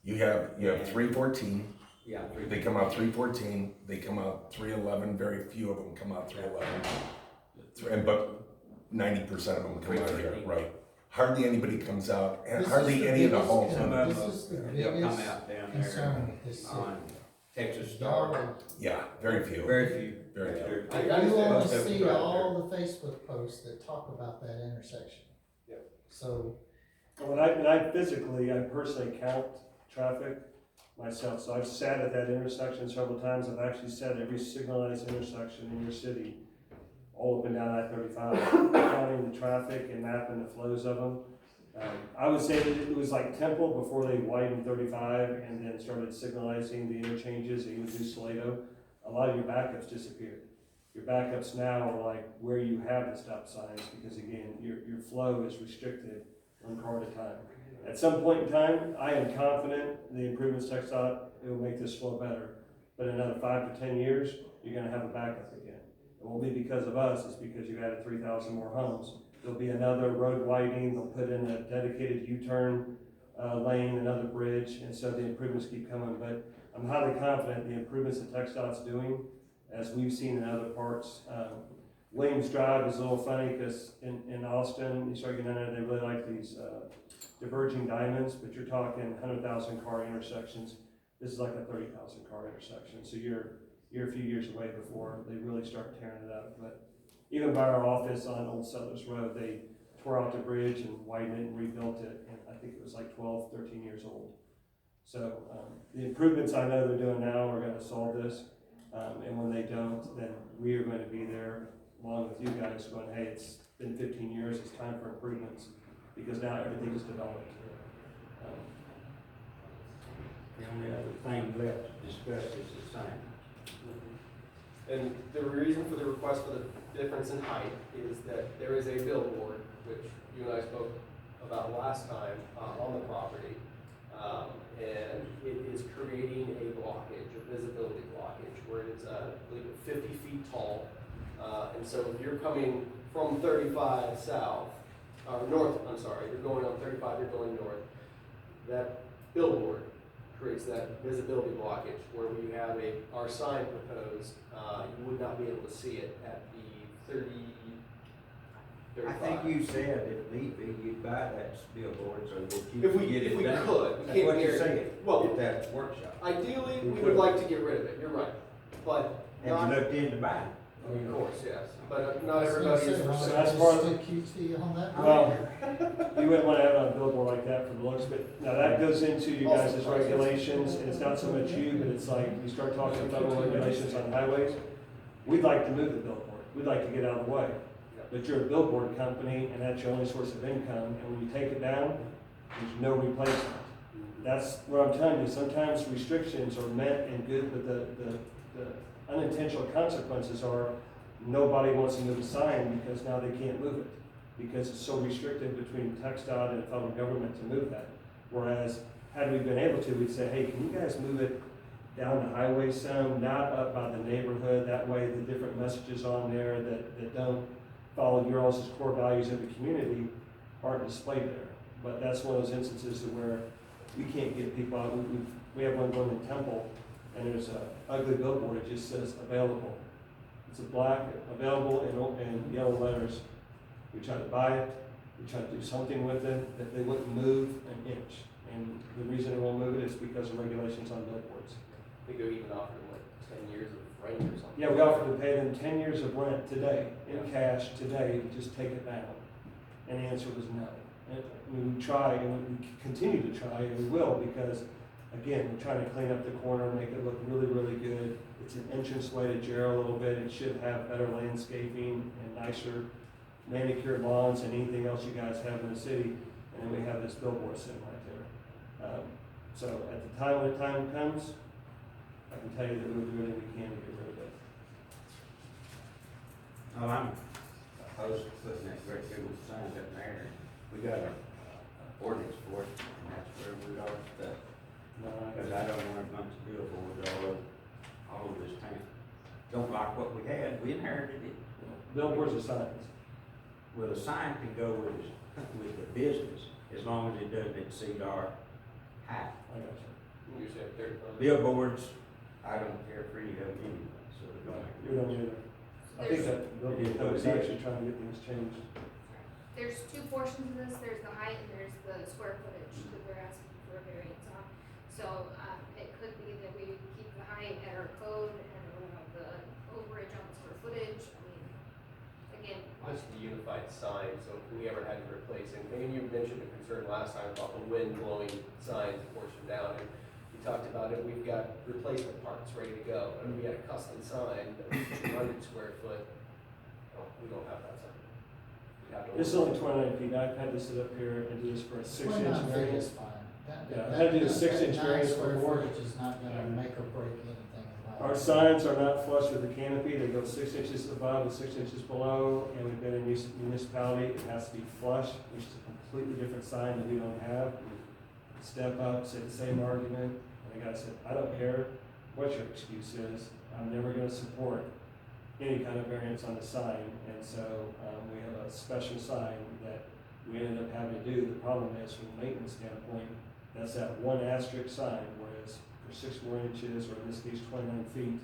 You have 314, Yeah, they come out 314, they come out 311, very few of them come out 311. But 90% of them come out here, 313. right? Hardly anybody comes out, and This is hardly the any of the biggest homes. Some of This them, is the they'll come biggest out down concern there with this city. on Texas Star. Yeah, very few. Very few. Very few. I You understand. wanna Most of see them right all the Facebook posts that talk about that intersection. Yep. So, When I physically, I personally count traffic myself, so I've sat at that intersection several times. I've actually sat at every signalized intersection in your city, all up and down I-35, counting the traffic and mapping the flows of them. I would say that it was like Temple before they widened 35 and then started signalizing the interchanges, even through Salado. A lot of your backups disappeared. Your backups now are like where you have the stop signs, because again, your flow is restricted one car at a time. At some point in time, I am confident the improvements TxDOT, it will make this flow better. But in another 5 to 10 years, you're gonna have a backup again. It won't be because of us, it's because you've added 3,000 more homes. There'll be another road widening, they'll put in a dedicated U-turn lane, another bridge, and so the improvements keep coming. But I'm highly confident the improvements that TxDOT's doing, as we've seen in other parts. Williams Drive is a little funny because in Austin, you start getting into it, they really like these diverging diamonds, but you're talking 100,000 car intersections. This is like a 30,000 car intersection, so you're a few years away before they really start tearing it up. But even by our office on Old Settlers Road, they tore out the bridge and widened it and rebuilt it, and I think it was like 12, 13 years old. So the improvements I know they're doing now are gonna solve this, and when they don't, then we are going to be there along with you guys going, hey, it's been 15 years, it's time for improvements, because now everything is developed. The only other thing left to discuss is the sign. And the reason for the request for the difference in height is that there is a billboard, which you and I spoke about last time, on the property. And it is creating a blockage, a visibility blockage, where it's, I believe, 50 feet tall. And so if you're coming from 35 south, or north, I'm sorry, you're going on 35, you're going north, that billboard creates that visibility blockage where we have our sign proposed, you would not be able to see it at the I think you said if need be, you'd buy that billboard so that you If could we, get if it we done. could, we That's can't what you guarantee. said Well, at that workshop. ideally, We we could. would like to get rid of it, you're right, but And not, you looked into buying. I mean, of course, yes, but not everybody is for So sale. that's part of- Stick QT on that. Well, you wouldn't wanna have it on a billboard like that for the looks, but now that goes into you guys' regulations, and it's not so much you, but it's like, you start talking federal regulations on highways. We'd like to move the billboard, we'd like to get out of the way, but you're a billboard company, and that's your only source of income, and when you take it down, there's no replacement. That's what I'm telling you, sometimes restrictions are meant and good, but the unintentional consequences are, nobody wants to move a sign because now they can't move it, because it's so restricted between TxDOT and the federal government to move that. Whereas, had we been able to, we'd say, hey, can you guys move it down the highway some, not up by the neighborhood, that way the different messages on there that don't follow your all's core values of the community aren't displayed there. But that's one of those instances where we can't get people out. We have one going in Temple, and there's a ugly billboard, it just says available. It's a black, available in yellow letters. We tried to buy it, we tried to do something with it, that they wouldn't move an inch. And the reason they won't move it is because of regulations on billboards. I think they even offered them like 10 years of rent or something. Yeah, we offered to pay them 10 years of rent today, in cash today, just take it down. And the answer was no. And we try, and we continue to try, and we will, because, again, we're trying to clean up the corner, make it look really, really good. It's an entranceway to Jarrell a little bit, it should have better landscaping and nicer manicured lawns and anything else you guys have in the city. And then we have this billboard sitting right there. So at the time when the time comes, I can tell you that we'll do everything we can to get rid of it. Oh, I'm opposed to putting that great big old sign up there. We got a ordinance for it, and that's where we are stuck. No, Because I don't want a bunch of billboards all over this town. Don't like what we had, we inherited it. Billboards or signs? Well, the sign can go with the business, as long as it doesn't exceed our height. I got you. You said 30. Billboards, I don't care for any of them anyway, so it don't make We don't either. I think that billboard is actually trying to get things changed. There's two portions of this, there's the height and there's the square footage that they're asking for a variance on. So, it could be that we keep the height at our code and we'll have the overage on the square footage, I mean, again. Just the unified sign, so if we ever had to replace anything, and you mentioned a concern last time about the wind blowing signs portion down, and we talked about it, we've got replacement parts ready to go, and we had a custom sign that was 200 square foot, we don't have that sign. We have to This is order only 29 feet, I've had to sit up here and do this for a 6-inch 29 feet variance. is fine. Yeah, I had to do a 6-inch variance Square before. footage is not gonna make or break anything about it. Our signs are not flush with the canopy, they go 6 inches above and 6 inches below, and we've been in municipality, it has to be flush, which is a completely different sign that we don't have. Step up, say the same argument, and the guy said, I don't care what your excuse is, I'm never gonna support any kind of variance on the sign, and so, we have a special sign that we ended up having to do. The problem is, from a maintenance standpoint, that's that one asterisk sign, whereas for 6 more inches, or in this case, 29 feet.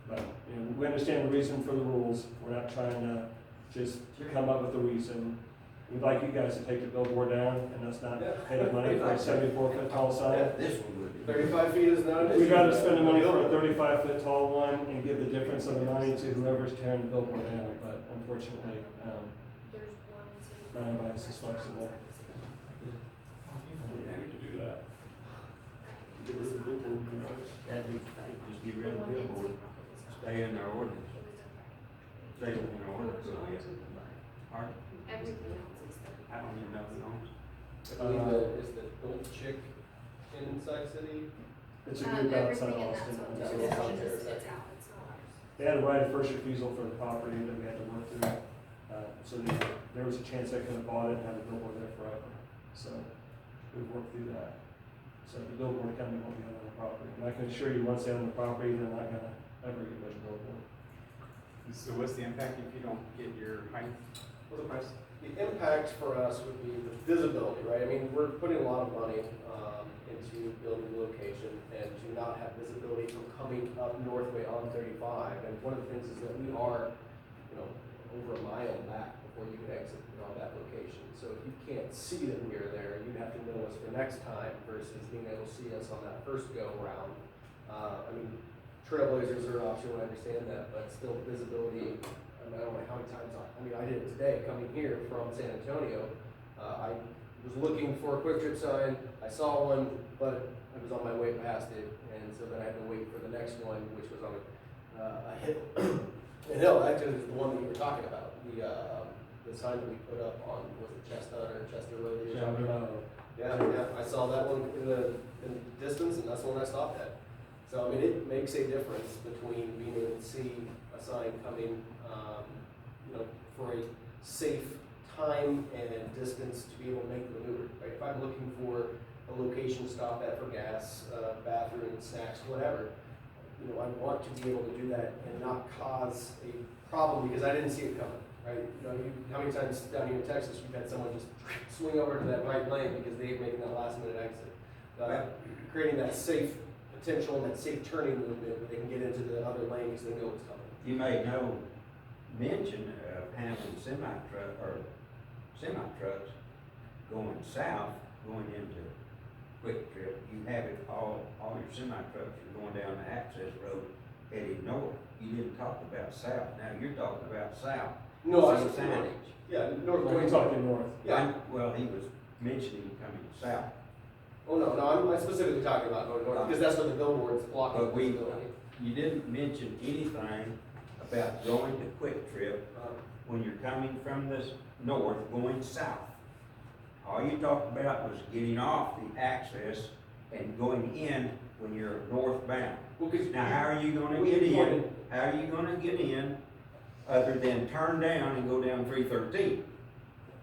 But, you know, we understand the reason for the rules, we're not trying to just come up with a reason. We'd like you guys to take the billboard down, and us not pay the money for a 74-foot tall sign. This one would be. 35 feet is not an issue. We'd rather spend the money for a 35-foot tall one and give the difference of the money to whoever's tearing the billboard down, but unfortunately, There's one, two. none of us is flexible. Having to do that. That'd be, just get rid of the billboard, stay in our ordinance. Stay in our ordinance, so we have, Pardon? Everything else is I don't even know who owns it. I believe is the Old Chick inside city? It's a group outside Everything in Austin. that zone, Yeah. it's out, it's not ours. They had a right of first refusal for the property that we had to work through. So there was a chance they could have bought it and had the billboard there forever. So we've worked through that. So the billboard company won't be on the property. And I can assure you, once they own the property, they're not gonna ever get rid of the billboard. So what's the impact if you don't get your height? Well, the impact for us would be the visibility, right? I mean, we're putting a lot of money into building the location, and to not have visibility from coming up Northway on 35. And one of the things is that we are, you know, over a mile back before you can exit on that location. So if you can't see that we are there, you'd have to know us for next time versus being able to see us on that first go round. I mean, trailblazers are an option, I understand that, but still visibility, I don't know how many times, I did it today coming here from San Antonio. I was looking for a Quick Trip sign, I saw one, but I was on my way past it, and so then I had to wait for the next one, which was on a hill. A hill, actually, is the one that you were talking about, the sign that we put up on, was it Chestnut or Chester Road? that you're talking about? Yeah, I saw that one in the distance, and that's the one I stopped at. So, I mean, it makes a difference between being able to see a sign coming, for a safe time and distance to be able to make the maneuver, right? If I'm looking for a location to stop at for gas, bathroom, snacks, whatever, I want to be able to do that and not cause a problem because I didn't see it coming, right? How many times down here in Texas you've had someone just swing over to that right lane because they're making that last minute exit. Creating that safe potential and that safe turning movement where they can get into the other lane because they know it's coming. You made no mention of having semi-trucks going south, going into Quick Trip. You have it all your semi-trucks are going down the access road heading north. You didn't talk about south. Now you're talking about south. No, I Same was signage. Yeah, north. We're talking north. Yeah. Well, he was mentioning coming south. Oh, no, I'm specifically talking about going north because that's where the billboard's blocking But visibility. you didn't mention anything about going to Quick Trip when you're coming from the north, going south. All you talked about was getting off the access and going in when you're northbound. Well, 'cause Now, how are you gonna get in? How are you gonna get in other than turn down and go down 313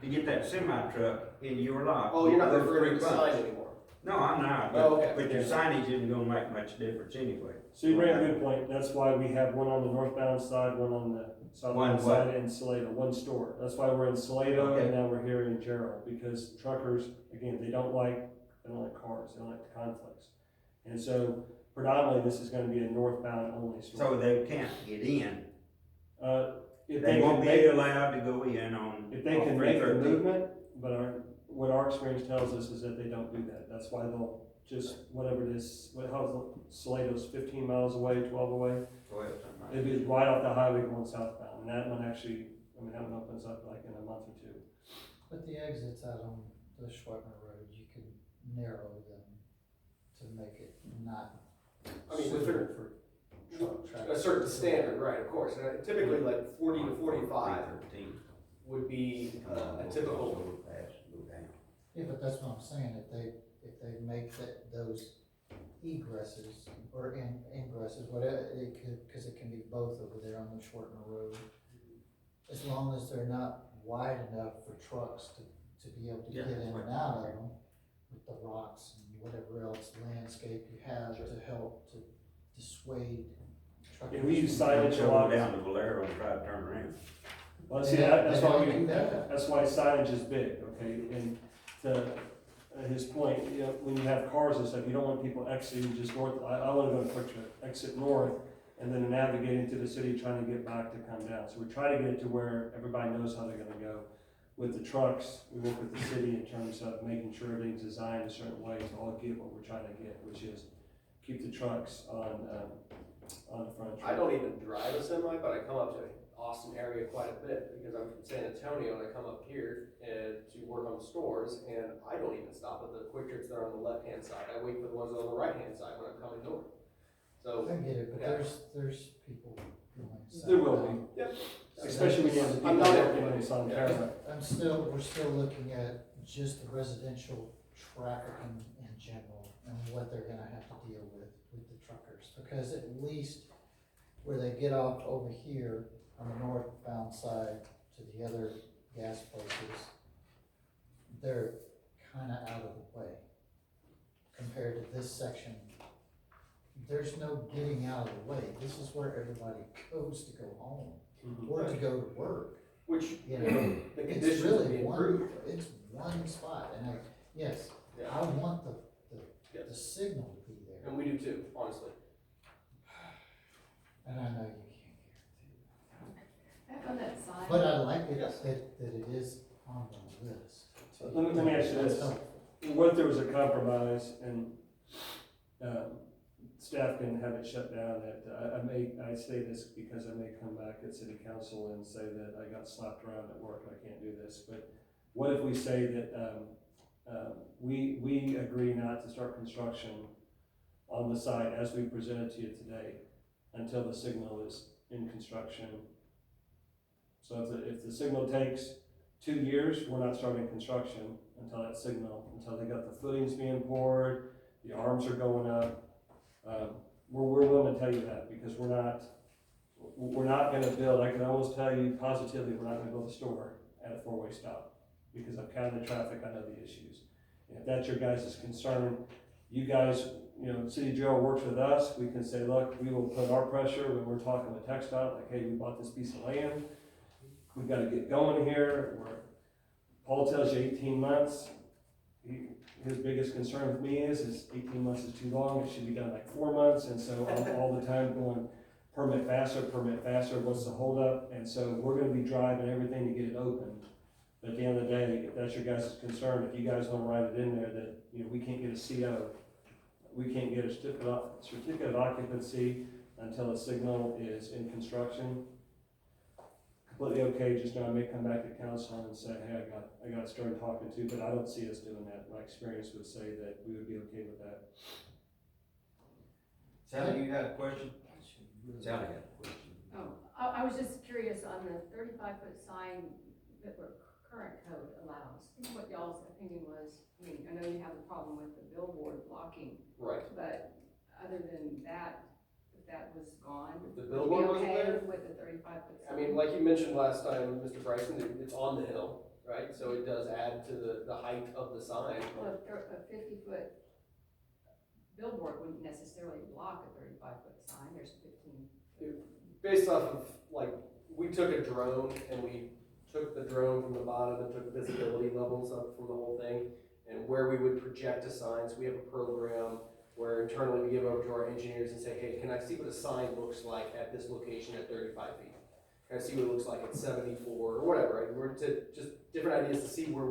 to get that semi-truck in your lot? Oh, you're not Those referring to three the bumps. sign anymore. No, I'm not, but, Oh, okay. but your signage isn't gonna make much difference anyway. So you bring a good point, that's why we have one on the northbound side, one on the southbound One what? side in Salado, one store. That's why we're in Salado Okay. and now we're here in Gerald, because truckers, again, they don't like cars, they don't like the conflicts. And so predominantly, this is gonna be a northbound only store. So they can't get in. If They can won't be make- allowed to go in on. If they on can make the 313. movement, but what our experience tells us is that they don't do that. That's why they'll just, whatever it is, how's Salado's 15 miles away, 12 away? Well, something like It'd be right off the highway going southbound, and that one actually, that one opens up like in a month or two. But the exits out on the Schweitner Road, you can narrow them to make it not I mean, suitable for truck traffic. A certain standard, right, of course. And typically like 40 to 45 313. would be a typical. Go fast, go down. Yeah, but that's what I'm saying, if they make those egresses or ingresses, whatever, it could, cause it can be both over there on the Schwartner Road. As long as they're not wide enough for trucks to be able to Yeah, get in that's what- and out of them with the rocks and whatever else landscape you have to help to dissuade truckers. Yeah, we use from- signage a Go lot. down to Valero and try to turn around. Well, see, Yeah, that's they why don't do that. that's why signage is big, okay? And to his point, when you have cars and stuff, you don't want people exiting just north. I wanna go to Quick Trip, exit north, and then navigating to the city, trying to get back to come down. So we try to get it to where everybody knows how they're gonna go. With the trucks, we work with the city in terms of making sure everything's designed a certain way to all get what we're trying to get, which is keep the trucks on the front. I don't even drive a semi, but I come up to Austin area quite a bit because I'm from San Antonio and I come up here to work on stores and I don't even stop at the Quick Trips that are on the left-hand side. I wait for the ones on the right-hand side when I'm coming north. So. I get it, but Yeah. there's people going south. There will be. Yep. Especially when you have the people I'm not working everybody. in Sun Yeah. Terra. We're still looking at just the residential traffic in general and what they're gonna have to deal with the truckers. Because at least where they get off over here on the northbound side to the other gas places, they're kinda out of the way compared to this section. There's no getting out of the way. This is where everybody goes to go home or to go to work. Which, You know, the it's conditions would really be one, improved. it's one spot, and yes, Yeah. I want the Yes. signal to be there, And we do too, honestly. and I know you can't Back on that sign But I like it, Yes. that it is on the list. Let me ask you That's this. helpful. What if there was a compromise and, staff can have it shut down, that I say this because I may come back at city council and say that I got slapped around at work and I can't do this, but what if we say that, we agree not to start construction on the site as we presented to you today until the signal is in construction? So if the signal takes 2 years, we're not starting construction until that signal, until they got the footings being poured, the arms are going up. We're willing to tell you that, because we're not gonna build, I can almost tell you positively, we're not gonna build a store at a 4-way stop, because I've counted the traffic, I know the issues. And if that's your guys' concern, you guys, City Joe works with us, we can say, look, we will put our pressure when we're talking with TxDOT, like, hey, we bought this piece of land, we've gotta get going here, Paul tells you 18 months, his biggest concern with me is 18 months is too long, it should be done like 4 months, and so I'm all the time going, permit faster, what's the holdup? And so we're gonna be driving everything to get it open. But at the end of the day, if that's your guys' concern, if you guys wanna write it in there that, we can't get a CO, we can't get a certificate of occupancy until a signal is in construction, completely okay, just know I may come back to council and say, hey, I got started talking to, but I don't see us doing that. My experience would say that we would be okay with that. Sally, you had a question? Sally had a question. Oh, I was just curious on the 35-foot sign that our current code allows, what y'all's opinion was. I mean, I know you have a problem with the billboard blocking, Right. but other than that, if that was gone, If the would billboard you be wasn't okay there? with the 35-foot sign? I mean, like you mentioned last time, Mr. Bryson, it's on the hill, right? So it does add to the height of the sign. Well, a 50-foot billboard wouldn't necessarily block a 35-foot sign, there's 15. Based off of, like, we took a drone and we took the drone from the bottom and took visibility levels up from the whole thing, and where we would project a sign. So we have a program where internally we give over to our engineers and say, hey, can I see what a sign looks like at this location at 35 feet? Can I see what it looks like at 74 or whatever, right? We're to just different ideas to see where we